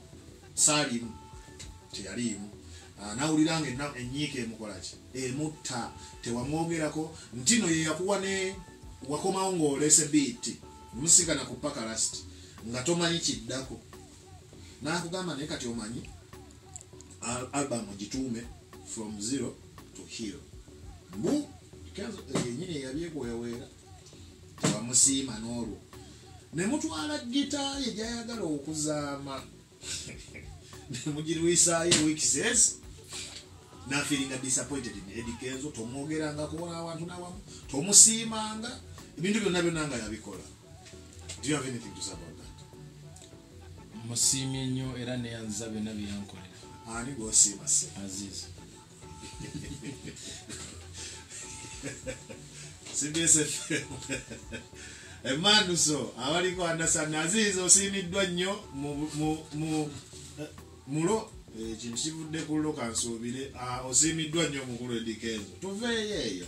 saalimu teyaliimu nawuliranga enyiika emukolaki emutta tewamwogerako ntino ye yakuwa ne wakomawo ng'olese biiti musigana ku paka last nga tomanyi kiddako nakugamba naye kati omanyi album gituume from zero to hero mbu Likenzo yenyini yabyekwewera tebamusiima n'olwo ne mutwala gita ye gyayagala okuzaama ne mugirwisaayo weekses na feeling disappointed in Eddie Kenzo tomwogeranga kuona abantu nawamu tomusiimanga ebintu byonna nga yabikola. Do you have anything to say about that? Musiimye nnyo era ne yanza byonna bye yankolera. Ani gw'osiima se? Aziz. CBS Emanuso abaliko understand Aziz osiimiddwa nnyo mulo kintu kivudde ku lo kansuubire osiimiddwa nnyo mukulu Eddie Kenzo tuveeyo eyo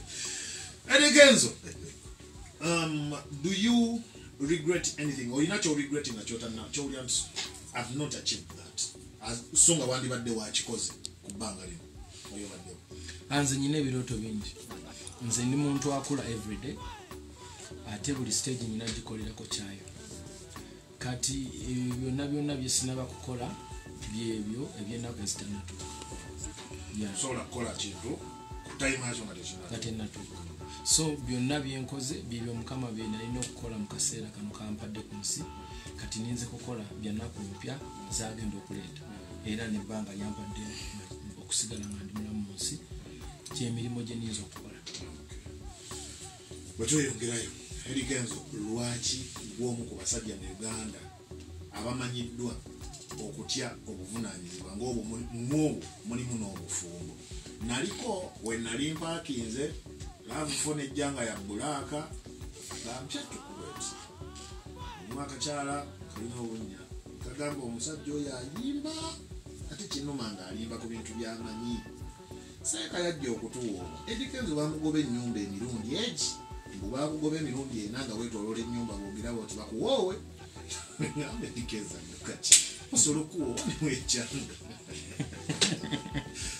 Eddie Kenzo. Do you regret anything or you're not regretting that you're have not achieved that as songa wandi badde wakikoze kubanga lino oyo badde anze nyine ebirooto bingi nze ndi muntu akula everyday ate buli stage nyina gikolerako kyayo kati byonna bye sinaba kukola byebyo ebyennaku ezitanatuuka sobola kukola kintu kutayimazo nga tenatuuka so byonna byenkoze byebyo mukama bye nalina okukola mu kaseera kano kampadde ku nsi kati ninze kukola byannaku mpya zagenda okuleeta era nebbanga lyampadde okusigala nga ndi mulamu mu nsi kyemirimu gye niyinza okukola. Bwetweyongerayo Eddie Kenzo lwaki gwomu ku basajja mu Uganda abamanyiddwa okutya obuvunaanyizibwa ng'obwo mulimu n'obufumbo naliko we nali mpaakinze laavufona ejjanga ya bbulaaka lampyatukuweti mwakakyala kalina obunnya kagamba omusajja oyo ayimba ate kinuma nga alimba ku bintu byamanyi seeka yajja okutuwa Eddie Kenzo bamugoba ennyumba emirundi egi mbu bakugoba emirundi ena nga weetoloola ennyumba boogiraba oti bakuwoowe ngamba Eddie Kenzo kaki osobola okuwoowa nemwekyanga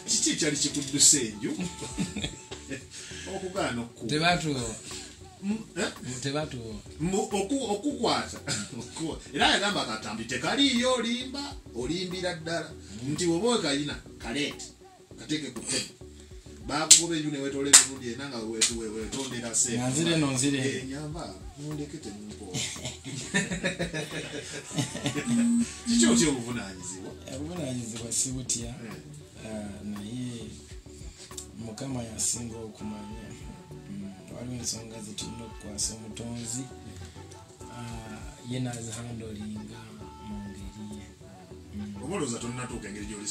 kiki kyali kikudduse enju okugaana okukwata era yagamba akatambi tekaliyo olimbira ddala nti bwoba wekayina kaleete kateeke ku ttebe bakugoba enju newetoola emirundi ena nga wetondera senyamba nondeke temunkoo kiki otya obuvunaanyizibwa sibutya naye mukama yasinga okumanya waliwo ensonga zetulina okukwasa omutonzi ye nazihandolinga mu ngeri ye obalooza tonatuuka engeri gyoli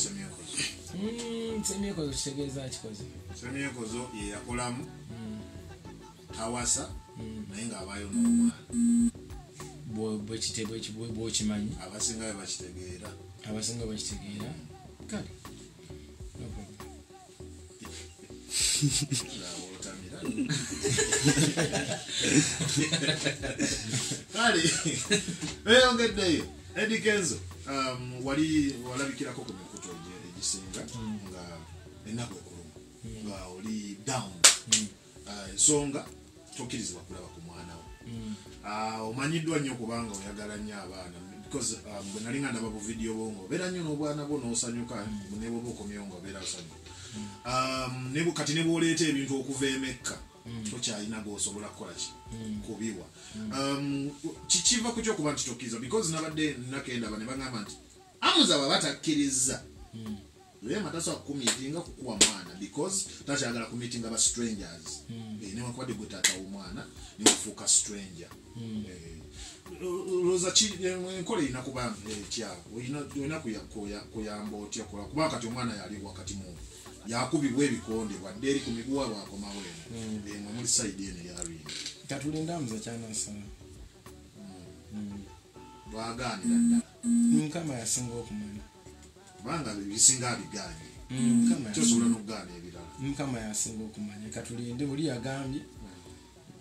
semyekozo kitegeeza kikoze semyekozo ye yakolamu tawasa naye ng'abaayo n'omwana bwokimanyi abasinga bakitegeera kale kale eyongeddeyo Eddie Kenzo walabikirako ku mikutu egisinga nga ennaku ekuluma nga oli down ensonga tokkirizibwa kulaba ku mwana wo omanyiddwa nnyo kubanga oyagala nnyo abaana because bwe nali nga ndaba bu vidiyo bongo obeera nnyo n'obwana bwo n'osanyuka ne bwoba okomyewo nga obeera osanyuka kati ne bw'oleeta ebintu okuva emekka tokyalina g'osobola kukola kubiwa kikiva ku kyokuba nti tokkiriza because nabadde nakendaba ne bagamba nti amuzaba batakkiriza naye matasobola kukumiitinga kukuwa mwana because takyagala kumiitinga ba strangers newankubadde gwe taata w'omwana newafuuka stranger loza enkola erina kuba etya olina kuyamba otya kuba kati omwana yali wakati mu yakubibwa ebikonde wadde eri ku miguwa bwakomawo eno muli sayidi eno eyalwini katulindamuza kyanasana bwagaanira ddala mukama yasinga okumanya kubanga bisinga abiganye kyosobola n'okugaana ebirala. Mukama yasinga okumanya katulinde buli yagambye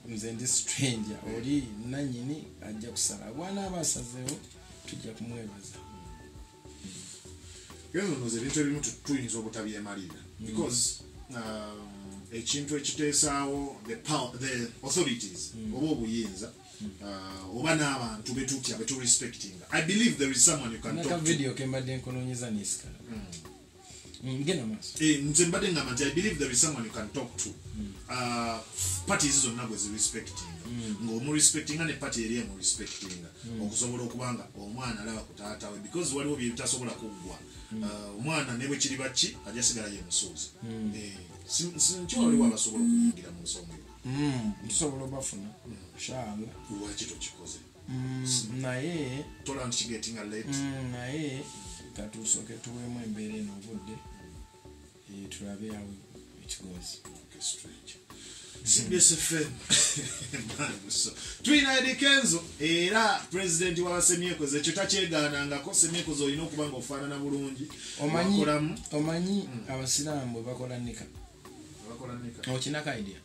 nze ndi stranger oli nannyini ajja kusala bw'anaaba asazeewo tujja kumwebaza. Nze ebintu ebimu tuyinza obutabyemalira because ekintu ekiteesaawo the authorities oba obuyinza oba n'abantu betutya beturespectinga. I believe there is someone you can talk to. Video kembadde nkonoonyeza n'esikala ngena maaso nze mbadde ngamba nti I believe there is someone you can talk to. Parties zonna bwe zirespectinga ng'omurespectinga ne party eri emurespectinga okusobola okubanga omwana alaba ku taata we because waliwo bye bitasobola kuggwa. Omwana ne bwe kiri baki ajja sigala ye musuuzi. Sinkiwa waliwo abasobola okuyingira mu nsonga eyo. Tusobola obafuna shaala lwaki tokikoze naye tola nti kigetinga late naye katusooke tuweemu embeera eno obudde tulabe awo ekigozi. CBS FM tulina Eddie Kenzo era pulezidenti w'abasemyekozi ekyo takyegaanangako. Semyekozi olina okuba nga ofaanana bulungi. Omanyi abasiraamu bwe bakola nika okinako idea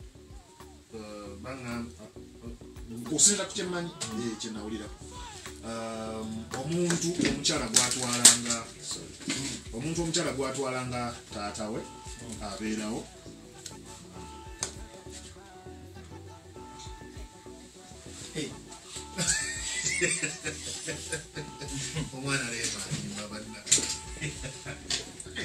okusinza ku kyemmanyi kyenawulira omuntu omukyala gwatwalanga taata we abeerawo omwana leemaanyimba banna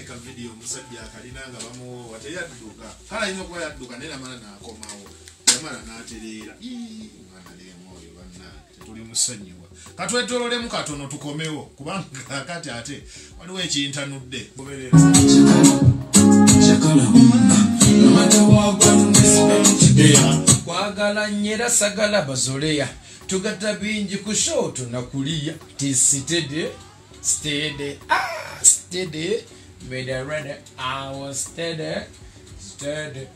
eka vidiyo omusajja akalina nga bamuwowa teyadduka kale alina okuba yadduka naye namala n'akomawo yamala n'atereera omwana leema oyo banna tetuli musonyiwa katwetololemu katono tukomewo kubanga kati ate waliwo ekintanudde kwagala nyera sagala bazoleya tugata bingi ku shoto na kulia tisitede steady made a ready I was steady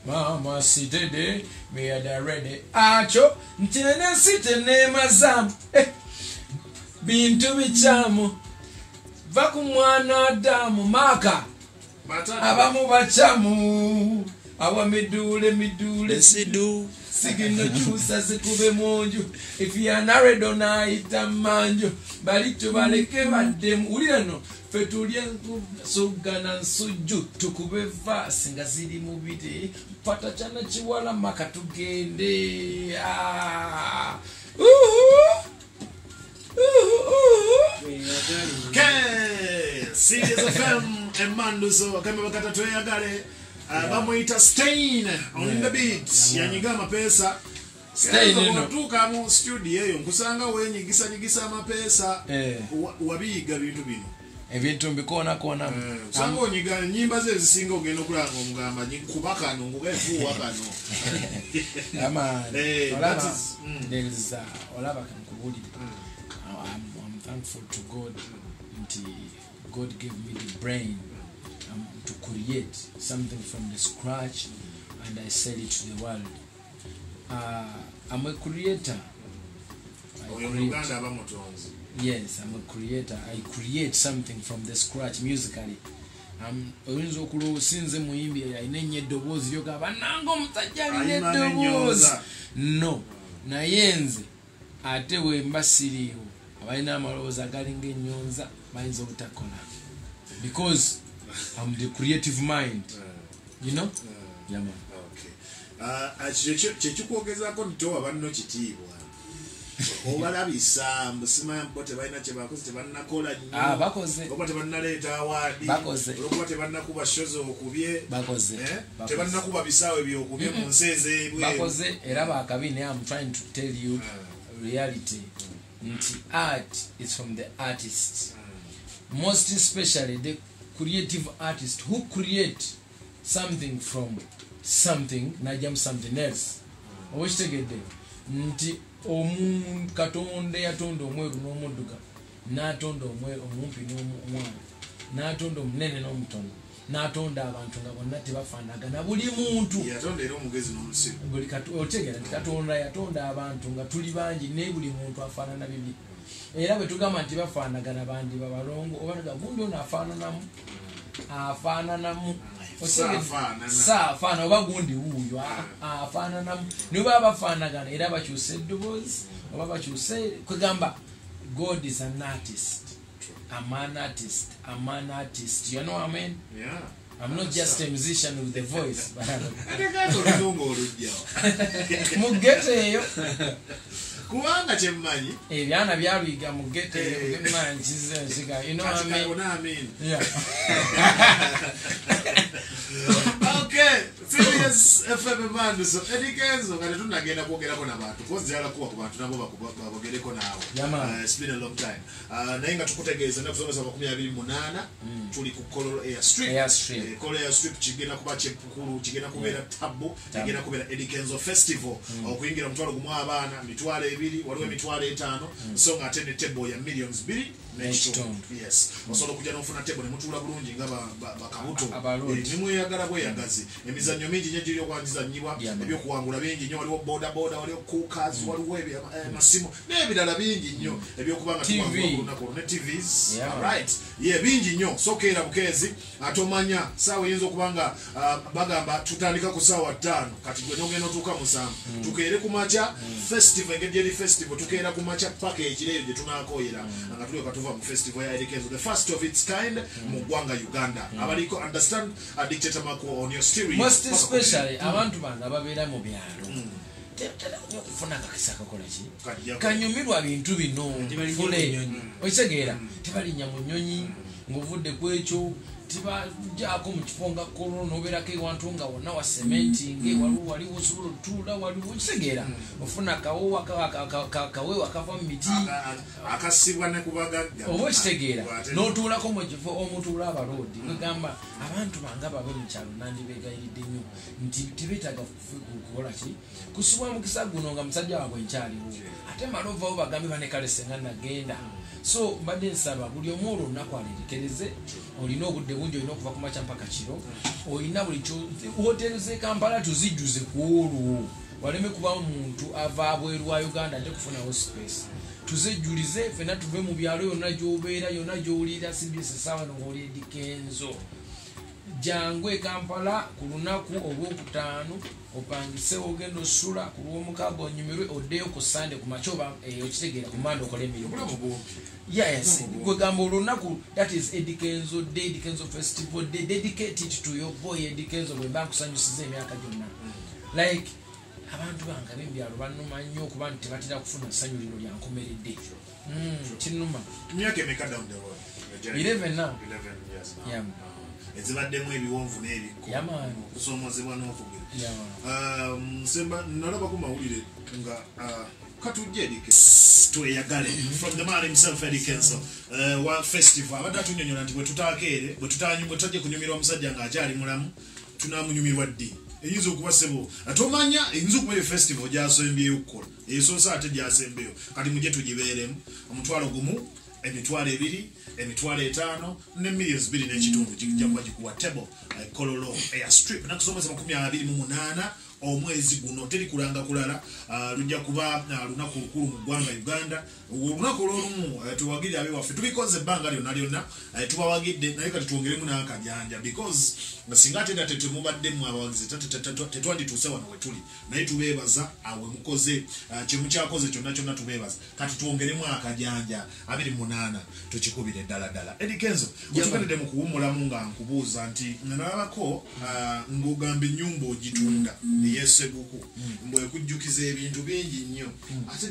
mama sitede made a ready acho ntene sitene mazamu bintu bichamu vakumwana Adamu maka abamu bachamu awa midule sidu sigino chusa sikube monju if you are married on ita manjo bali tubaleke bademu ulino fetulia sugana suju tukube vasi nga ziri mubite pata chana chiwala maka tugende CBS FM emanduso kama bakata tweyagale bamuyita Stain on the beat yanyiga amapesa Stain no tuka mu studio eyo nkusanga wenyigisa amapesa wabiga bintu bino ebintu mbikona kona sango nyiga nyimba ze zisinga ogenda okulanga omugamba kubakano ngugefuwa kano ama there is olaba kankubuli I'm thankful to God God gave me the brain to create something from the scratch and I sell it to the world. I'm a creator. Yes, I'm a creator. I create something from the scratch musically. Oyinza okulo sinze muyimbi ainenye dobozi yoga banango mutajali dobozi no na yenze ate we mbasiriwo abalina amalowooza galinga ennyonza bayinza obutakola because I'm the creative mind, you know? Yeah, man. Okay. Kyekikuogezako ntowa banno kitiibwa obalabisa mbusima mpote balina kye bakoze tebannakola nnyo bakoze oba tebannaleeta awaadi olwokuba tebannakuba shows okubye tebannakuba bisaawe byokubye mu nsi ezeebweru bakoze era bakabine. I'm trying to tell you reality. Art is from the artist, most especially the creative artist who create something from something najam something else. Owekitegedde nti omuntu Katonda yatonda omweru n'omudduka n'atonda omumpi n'omwana n'atonda omunene n'omutono n'atonda abantu nga bonna tebafaanagana buli muntu yatonda era omugezi n'omusiru buli otegera nti Katonda yatonda abantu nga tuli bangi naye buli muntu afaanana bibi era bwe tugamba nti bafaanagana bandi babalongo oba nga gundi ono afaananamu afaananamu Saafaanana. saafaana oba gundi wuuyo afaananamu ne baba bafaanagana era bakyusa eddoboozi oba bakyusa kwegamba God is an artist. I'm an artist. You know what I mean? Yeah. I'm not just a musician with a voice. Mugeteyo. Kubanga kyemmanyi. Ebyana byaluyiga mugeteyo bimmanyi kizenziga. You know what I mean? Yeah. Okay. Serious FM man so Edikenzo kati tunagenda kwogerako n'abantu kozala kuwa ku bantu nabo babogereko naawe. It's been a long time. Naye nga tukutegeeza na kusomesa 28 tuli ku Kololo Airstrip. Kololo Airstrip kigenda kuba kyekukulu kigenda kubeera tabu kigenda kubeera Edikenzo Festival okuyingira mutwalo gumu abaana mitwalo 2 waliwo emitwalo 5 so nga ate ne table ya millions 2 n'ekitundu. Yes. Osobola okujja n'ofuna table ne mutuula bulungi nga bakabuto. Nimweyagala bweyagazi. Emizannyo mingi nnyo giri okwandizannyibwa ebyokuwangula bingi nnyo waliwo boda waliwo cookers waliwo amasimu n'ebirala bingi nnyo ebyokubanga tuwangula ne TVs. Alright. Bingi nnyo sokeera bukeezi atomanya saawa eyinza okubanga bagamba tutandika ku saawa 5 kati gwe n'ogenda otuuka mu 7 tukeere ku makya festival engeri gyeri festival tukeera ku makya paka ekireeyo gye tunaakoyera nga tulyoka tuva mu festival ya Edikenzo the first of its kind mu ggwanga Uganda abaliko understand dictator Mako on your stereo most especially abantu banga babeera mu byalo tetera nnyo kufuna akakisa kakola ki kanyumirwa bintu bino fule okisegeera tebalinya mu nnyonyi ng'ovudde ku ekyo tibajjaako mu kifo nga Kololo n'obeerako ewantu nga wonna wa cementing waliwo osobola otuula waliwo okisegeera ofuna akaweewo akava mu miti akasibwa ne kubagagga oba okitegeera n'otuulako mu kifo omutuula abaloodi kwegamba abantu banga babe mu kyalo nandibeegayiridde nnyo nti tibeetaaga kukola ki kusubwa mukisa guno nga musajja waabwe nkyaliwo ate maloovawo bagambe banekalese nga nagenda so mbadde nsaba buli omu olwo olunaku alerekereze olina obudde bungi olina okuva ku makya mpaka kiro olina buli hoteri z'e Kampala tuzijjuze ku olwo waleme kuba omuntu ava abweru wa Uganda ate kufunawo space tuzejjulize fena tuve mu byalo yonna gy'obeera yonna gy'owulira CBS essaawa n'oli Edikenzo jangu e Kampala ku lunaku olwokutaano opangise ogenda osula ku lw'omukaaga onyumirwe oddeyo ku Sunday ku makya oba okitegeera ku Monday okole emirimu. Yes, kwegamba olunaku that is Edikenzo Day, Edikenzo Festival Day dedicated to your boy Edikenzo bwe mba nkusanyusiza emyaka gyonna. Like abantu banga b'ebyalo bannuma nnyo okuba nti tebatera kufuna ssanyu lino lyankomeredde. Kinnuma. Myaka emeka down the road? 11 now. 11 years now. Yeah. Ezibaddemu ebiwonvu n'ebikko okusomozebwa n'okugira semba nalaba ku mawulire nga katujja Edike tweyagale from the man himself Edikenzo wa festival abadde atunyonyola nti bwe tutajja kunyumirwa omusajja ng'akyali mulamu tunaamunyumirwa ddi eyinza okuba sebo atomanya eyinza okuba eyo festival gyasembyeyo okukola esoosa ate gyasembeyo kati mujje tugibeeremu omutwalo gumu emitwalo 2 emitwalo 5 ne millions 2 n'ekitundu kijja kuba gikuwa table Kololo Airstrip nakusomesa 28 omwezi guno teri kulanga kulala lujja kuba lunaku lukulu mu ggwanga Uganda olunaku olw'olumu tuwagire abe waffe tubikoze ebbanga lyonna tubawagidde naye kati twongeremu n'akajanja because singa ate ate temubaddemu abawagizi tetwandituuse wano we tuli naye tubeebaza awe mukoze kyemukyakoze kyonna tubeebaza kati twongeremu akajanja 28 tukikubire ddala Edikenzo otugendedde mu kuwummulamu nga nkubuuza nti nalabako ng'ogamba ennyumba ogitunda yesebuku mbwe kujjukiza ebintu bingi nnyo ate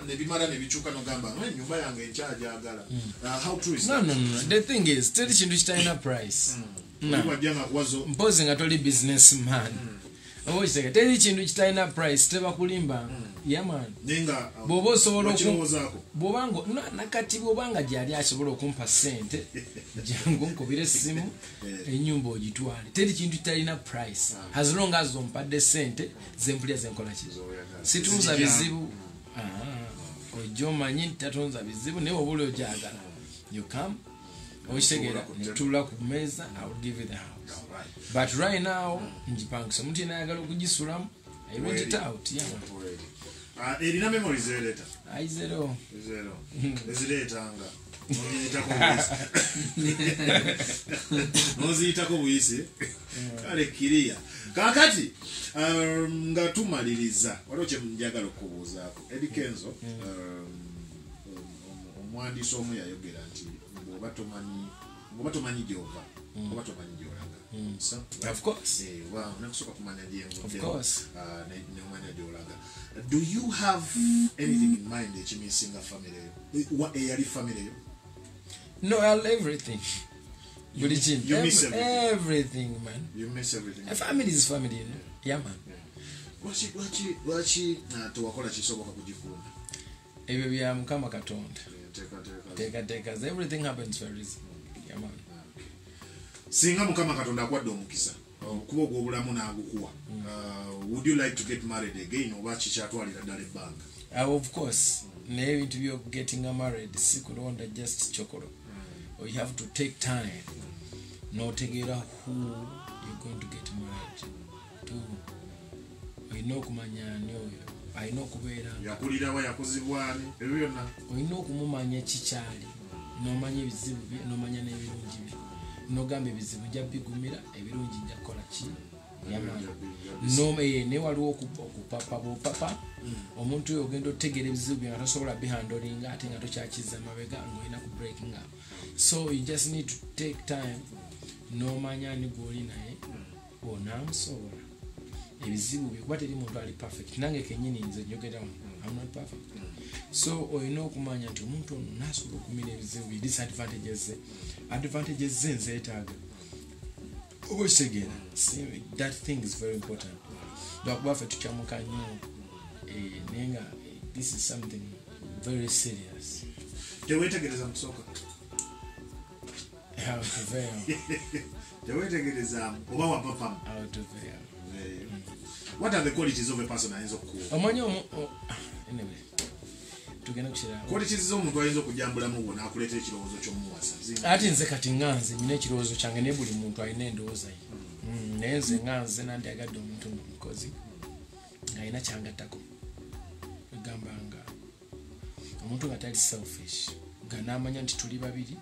nebimala nebikyuka nogamba ennyumba yange enkyajagala how true is that? No. The thing is teri kintu kitalina price mpozi nga toli businessman oba okitega teri kintu kitalina price tebakulimba yaman bw'oba osobola nakati bw'obanga gyali asobola okumpa ssente jangu nkubire essimu ennyumba ogitwale teri kintu kitalina price as long as ompadde ssente zempulya zenkola ki situnza bizibu ojja omanyi nti tatunza bizibu naye oba oli ogyagala you come okitegera netula ku meza I will give you the house but right now njipangisa omuntu yena ayagala okugisulamu I rent it out erina memories ereta zero ezireetanga noziyitako buyise kale kiriya kakati nga tumaliriza waliwo kye njagala okubuuzaako Eddie Kenzo omwandiisi omu yayogera nti bw'oba tomanyi gy'ova oba tomanyi gy'olaga Of course. Nakusooka kumanya gy'envuddewo n'omanya gy'olaga. Do you have anything in mind ekimisinga family eyo eyali family eyo? No, I love everything. You miss everything, man. You miss everything. A family is family, you know. Yeah, man. Lwaki tewakola kisoboka kugifunda? Ebyo bya Mukama Katonda. Teka. Everything happens for a reason. Yeah, man. Singa Mukama Katonda akwadde omukisa kuba ogw'obulamu n'agukuwa, would you like to get married again oba kikyatwalira ddala ebbanga? Of course. Naye ebintu byo getting married si kulonda just chokolo. Or you have to take time. N'otegeera who you're going to get married to. Olina okumanya ani oyo. Alina okubeera yakulirawa yakuzibwani ebyo byonna. Olina okumumanya kikyali. N'omanya ebizibu bye n'omanya n'ebirungi bye. N'ogamba ebizibu nja bigumira ebirungi nja kukola ki? Ne waliwo okupapa bw'opapa omuntu oyo ogenda otegeera ebizibu bye nga tosobola bihandolinga ate nga tokyakiza mabega ng'olina ku breaking up. So you just need to take time n'omanya ani gw'oli naye onaamusobola ebizibu bye kuba teri muntu ali perfect. Nange kennyini nze njogeramu I'm not perfect. So olina okumanya nti omuntu ono naasobola okumira ebizibu bye disadvantages ze nzeetaaga oba okitegeera. That thing is very important. Lwakuba ffe tukyamuka nnyo naye nga this is something very serious. Teweetegereza musooka teweetegereza oba wapapamu. What are the qualities of a person ayinza okukuwa? Omanyi anyway tugenda kukira qualities z'omuntu ayinza okujambulamu bwo n'akuleetera ekirowoozo ky'omuwasa. Ate nze kati nganze nyina ekirowoozo kyange ne buli muntu alina endowooza ye. Naye nze nganze nandyagadde omuntu mukozi ng'alina kyangattako. Egamba nga omuntu nga tali selfish nga n'amanya nti tuli babiri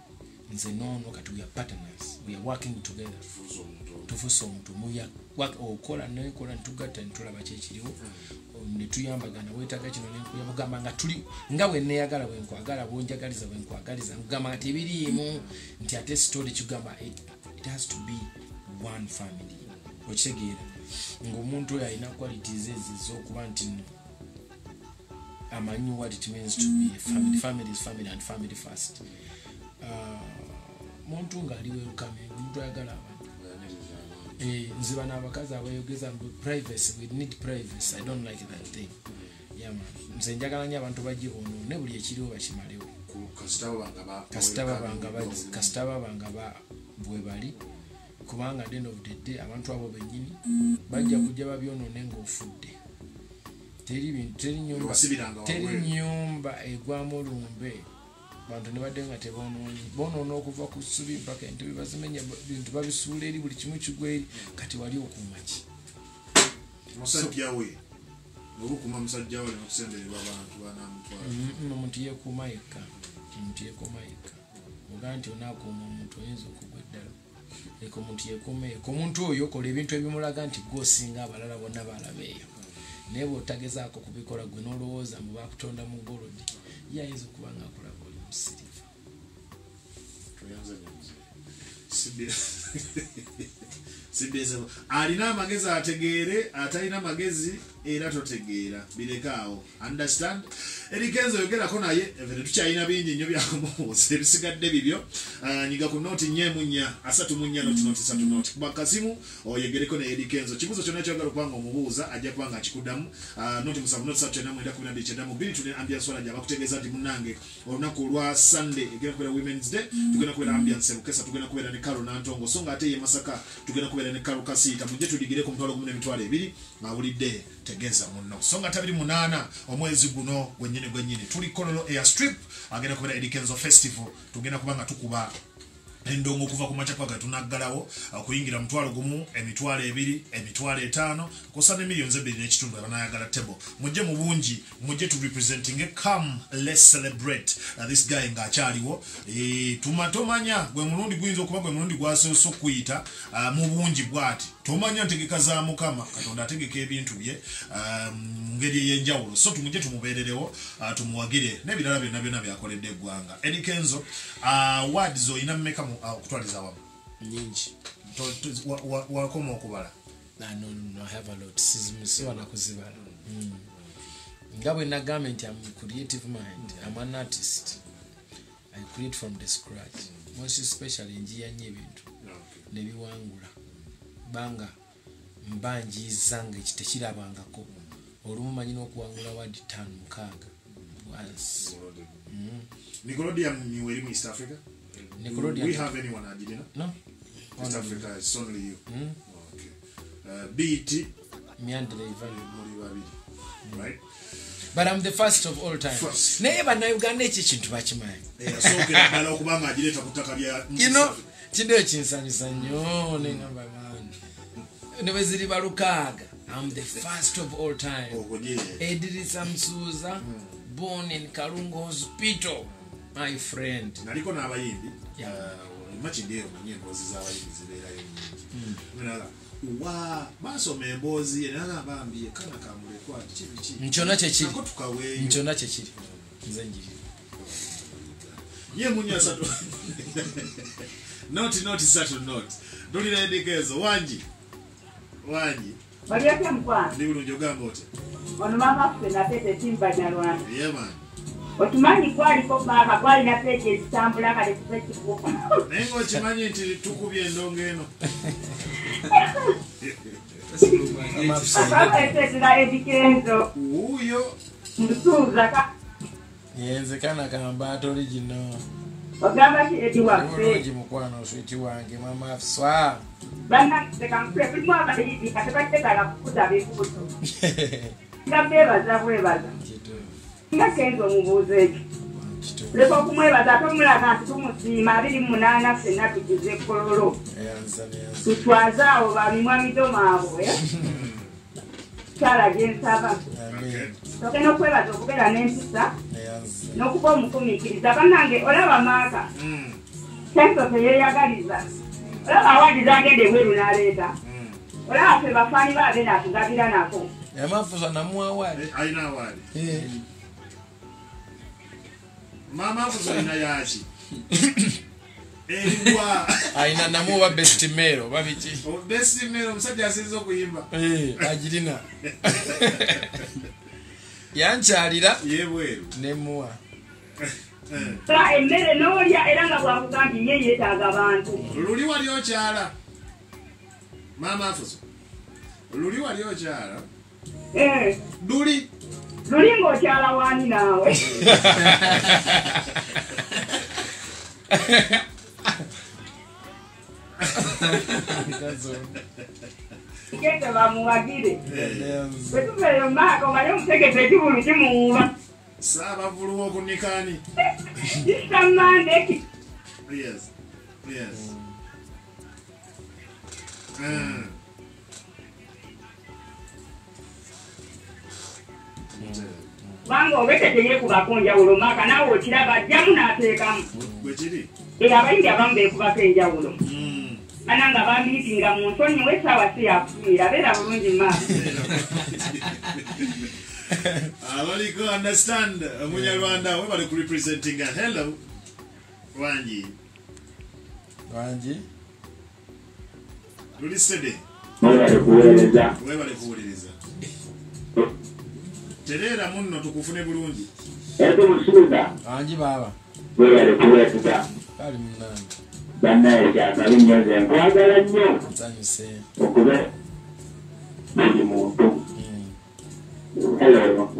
nze noono kati we are partners, we are working together tufuuse omuntu okola nekola ntugatta netulaba kyekiriwo netuyambagana weetaaga kino nenkuyamba kugamba nga tuli nga bwe neeyagala bwe nkwagala bwonjagaliza bwe nkwagaliza kugamba nga tebiriimu nti ate story kigamba it has to be one family. Okitegeera ng'omuntu oyo alina qualities ez'okuba nti amanyi what it means to be a family. Family is family and family first. Muntu nga ali welcome, omuntu ayagala abantu. Nziba n'abakazi abayogeza mbu privacy, we need privacy. I don't like that thing. Yeah, man. Nze njagala nnyo abantu bagibono ne buli ekiriwo bakimalewo. Kasitaba banga bwe bali kubanga at the end of the day abantu abo bennyini bajja kujja babyonoone ng'ofudde. Teri nyumba egwamu olumbe bantu ne badde nga bonoona okuva ku ssubi mpaka entebe bazimenya bintu babisuula eri buli kimu kigwa eri kati wali okuuma ki? Musajja we olukuma musajja we n'okusembererwa abantu banamutwala. Omuntu yeekuuma yekka. Ogaa nti onaakuuma omuntu oyinza okugwa eddala. Leka omuntu yeekuuma yekka. Omuntu oyo kola ebintu ebimulaga nti gw'osinga abalala bonna balabeeyo. Naye bw'otagezaako kubikola gwe n'olowooza mbu baakutonda mu golodi ye ayinza okuba nga akulaba oli musirifu. Alina amagezi ategeere, atalina magezi era totegeera. Birekaawo. Understand? Eddie Kenzo yogerako naye ffe tukyalina bingi nnyo byakumubuuza ebisigadde bibyo. Nyiga ku nooti 4 3 nooti 3 nooti kuba kasimu oyegereko ne Eddie Kenzo. Kibuuzo kyonna kyogala okubanga omubuuza ajja kubanga akikuddamu. Nooti 7 nooti 3 tune ambiance wala gyaba kutegeeza nti munnange olunaku lwa Sunday egenda kubeera Women's Day. Tugenda kubeera ambiance Mukesa, tugenda kubeera ne Karo Nantongo, so nga ate ye Masaka tugenda kubeera ne Karo Kasiita. Mujje tudigire ku mutwalo 1.2 mawulidde tegeeza munno. So nga 28 omwezi guno gwennyini tuli Kololo Airstrip agenda kubeera Eddie Kenzo Festival. Tugenda kubanga tukuba endongo kuva ku machapaga tunaggalawo okuyingira mutwalo gumu emitwalo ebiri emitwalo etaano kosa ne millions ebiri n'ekitundu abanayagala table mujje mu bungi mujje to representing come let's celebrate this guy ng'akyaliwo tumatomanya gwe mulundi guyinza okuba gwe mulundi gwasoose okuyita mu bungi bwati tomanya ntegeka za mukama katonda ategeka ebintu bye ngeri ey'enjawulo so tumujje tumubeererewo tumuwagire n'ebirala byonna byakoledde eggwanga Eddie Kenzo words oyina mmeka okutwaliza awamu nyingi wakoma okubala no I have a lot siwana kuzibala nga bwe nagamba nti I'm creative mind I'm an artist I create from the scratch most especially njiyanye ebintu nebiwangula banga mbanjiza nga ekitekirabangako olumu manyi n'okuwangula wadi 5-6 once Nickelodeon ni weri mu East Africa? Nickelodeon. We have anyone Adilina? No. East Africa is only you. Okay. BET. Miandre Ivan. Right? But I'm the first of all time. Never na Uganda echi chintu bachimaye. So okubanga okubanga ajireta kutaka bya you know, chindo chinsanyisa nnyo nengamba man. Nebeziri balukaga. I'm the first of all time. Edrisa Msuza, born in Kalungu Hospital. My friend. Naliko n'abayimbi. Machindeo mwenye mbozi z'abayimbi zibeerayo nyingi. Mwenala. Wa basoma emboozi era bambye kana kamulekwa kibi. Nchona chekiri. Nako tukaweyo. Nchona chekiri. Nze njiri. Ye munya sato. Not sato not. Dolira Eddie wanji. Bali yake mkwano. Ndi bulungi ogamba oti. Ono mama ffe na pete timba Nyarwanda. Yeah man. Okimanyi kwaliko baba kwali na pete ezitambula kale kifekifuko. Naye ng'okimanyi nti tukubye endongo eno. Akaba etetera Eddie Kenzo. Uyo. Msuza ka. Yenzekana kamba original. Ogamba ki Eddie waffe. Oji mukwano switi wange mama afswa. Bana tekampe kulwa bali katekateka kukuta bikuto. Ngabeba bwebaza. Nga Kenzo mubuze ki. Leko kumwebaza tomulaga tumusiima 28 ffenna tugize kololo. Tutwazawo bamimwa midoma abo ya. Kyala gensaba. Amen. Tokena okwebaza okubeera n'empisa. N'okuba omukumiikiriza bannange olaba maaka. Kenzo teyeyagaliza. Olaba awadiza agende bweru n'aleeta. Olaba ffe bafaani baagenda atugabira nako. Yamafuza namuwa awali. Alina awali. Mama afuza alina yaki. Eriwa. Aina namuwa best male babiki. Best male omusajja asinze okuyimba. Agirina. Yankyalira. Yebweru. Nemuwa. Emmere n'olya era nga bwakugambye ye yeetaaga abantu. Luli wali okyala. Mama afuza. Luli wali okyala. Luli. Luli ng'okyala waani naawe. Ngende bamuwagire. Bwe tuveeyo maaka omanye omutegete ekibulu kimuwuba. Saabavuluwa okunikani. Kisamande. Yes. Wanga obete yekubako njawulo maaka naawe okiraba ajjamu n'ateekamu. Bwe kiri? Abayimbi abamu beekubako enjawulo. Bana nga bambiitinga mu nsonyi w'essaawa si yakufiira beera bulungi maaso. Abaliko understand Munyarwanda we bali ku representing hello Wanji Luli sede we bali kuwuliriza Terera munno tukufune bulungi Eto musuuza Wanji baba we bali kuwuliriza kali munana bannaye kyagala nnyo nkwagala nnyo nsanyuse okube buli muntu hello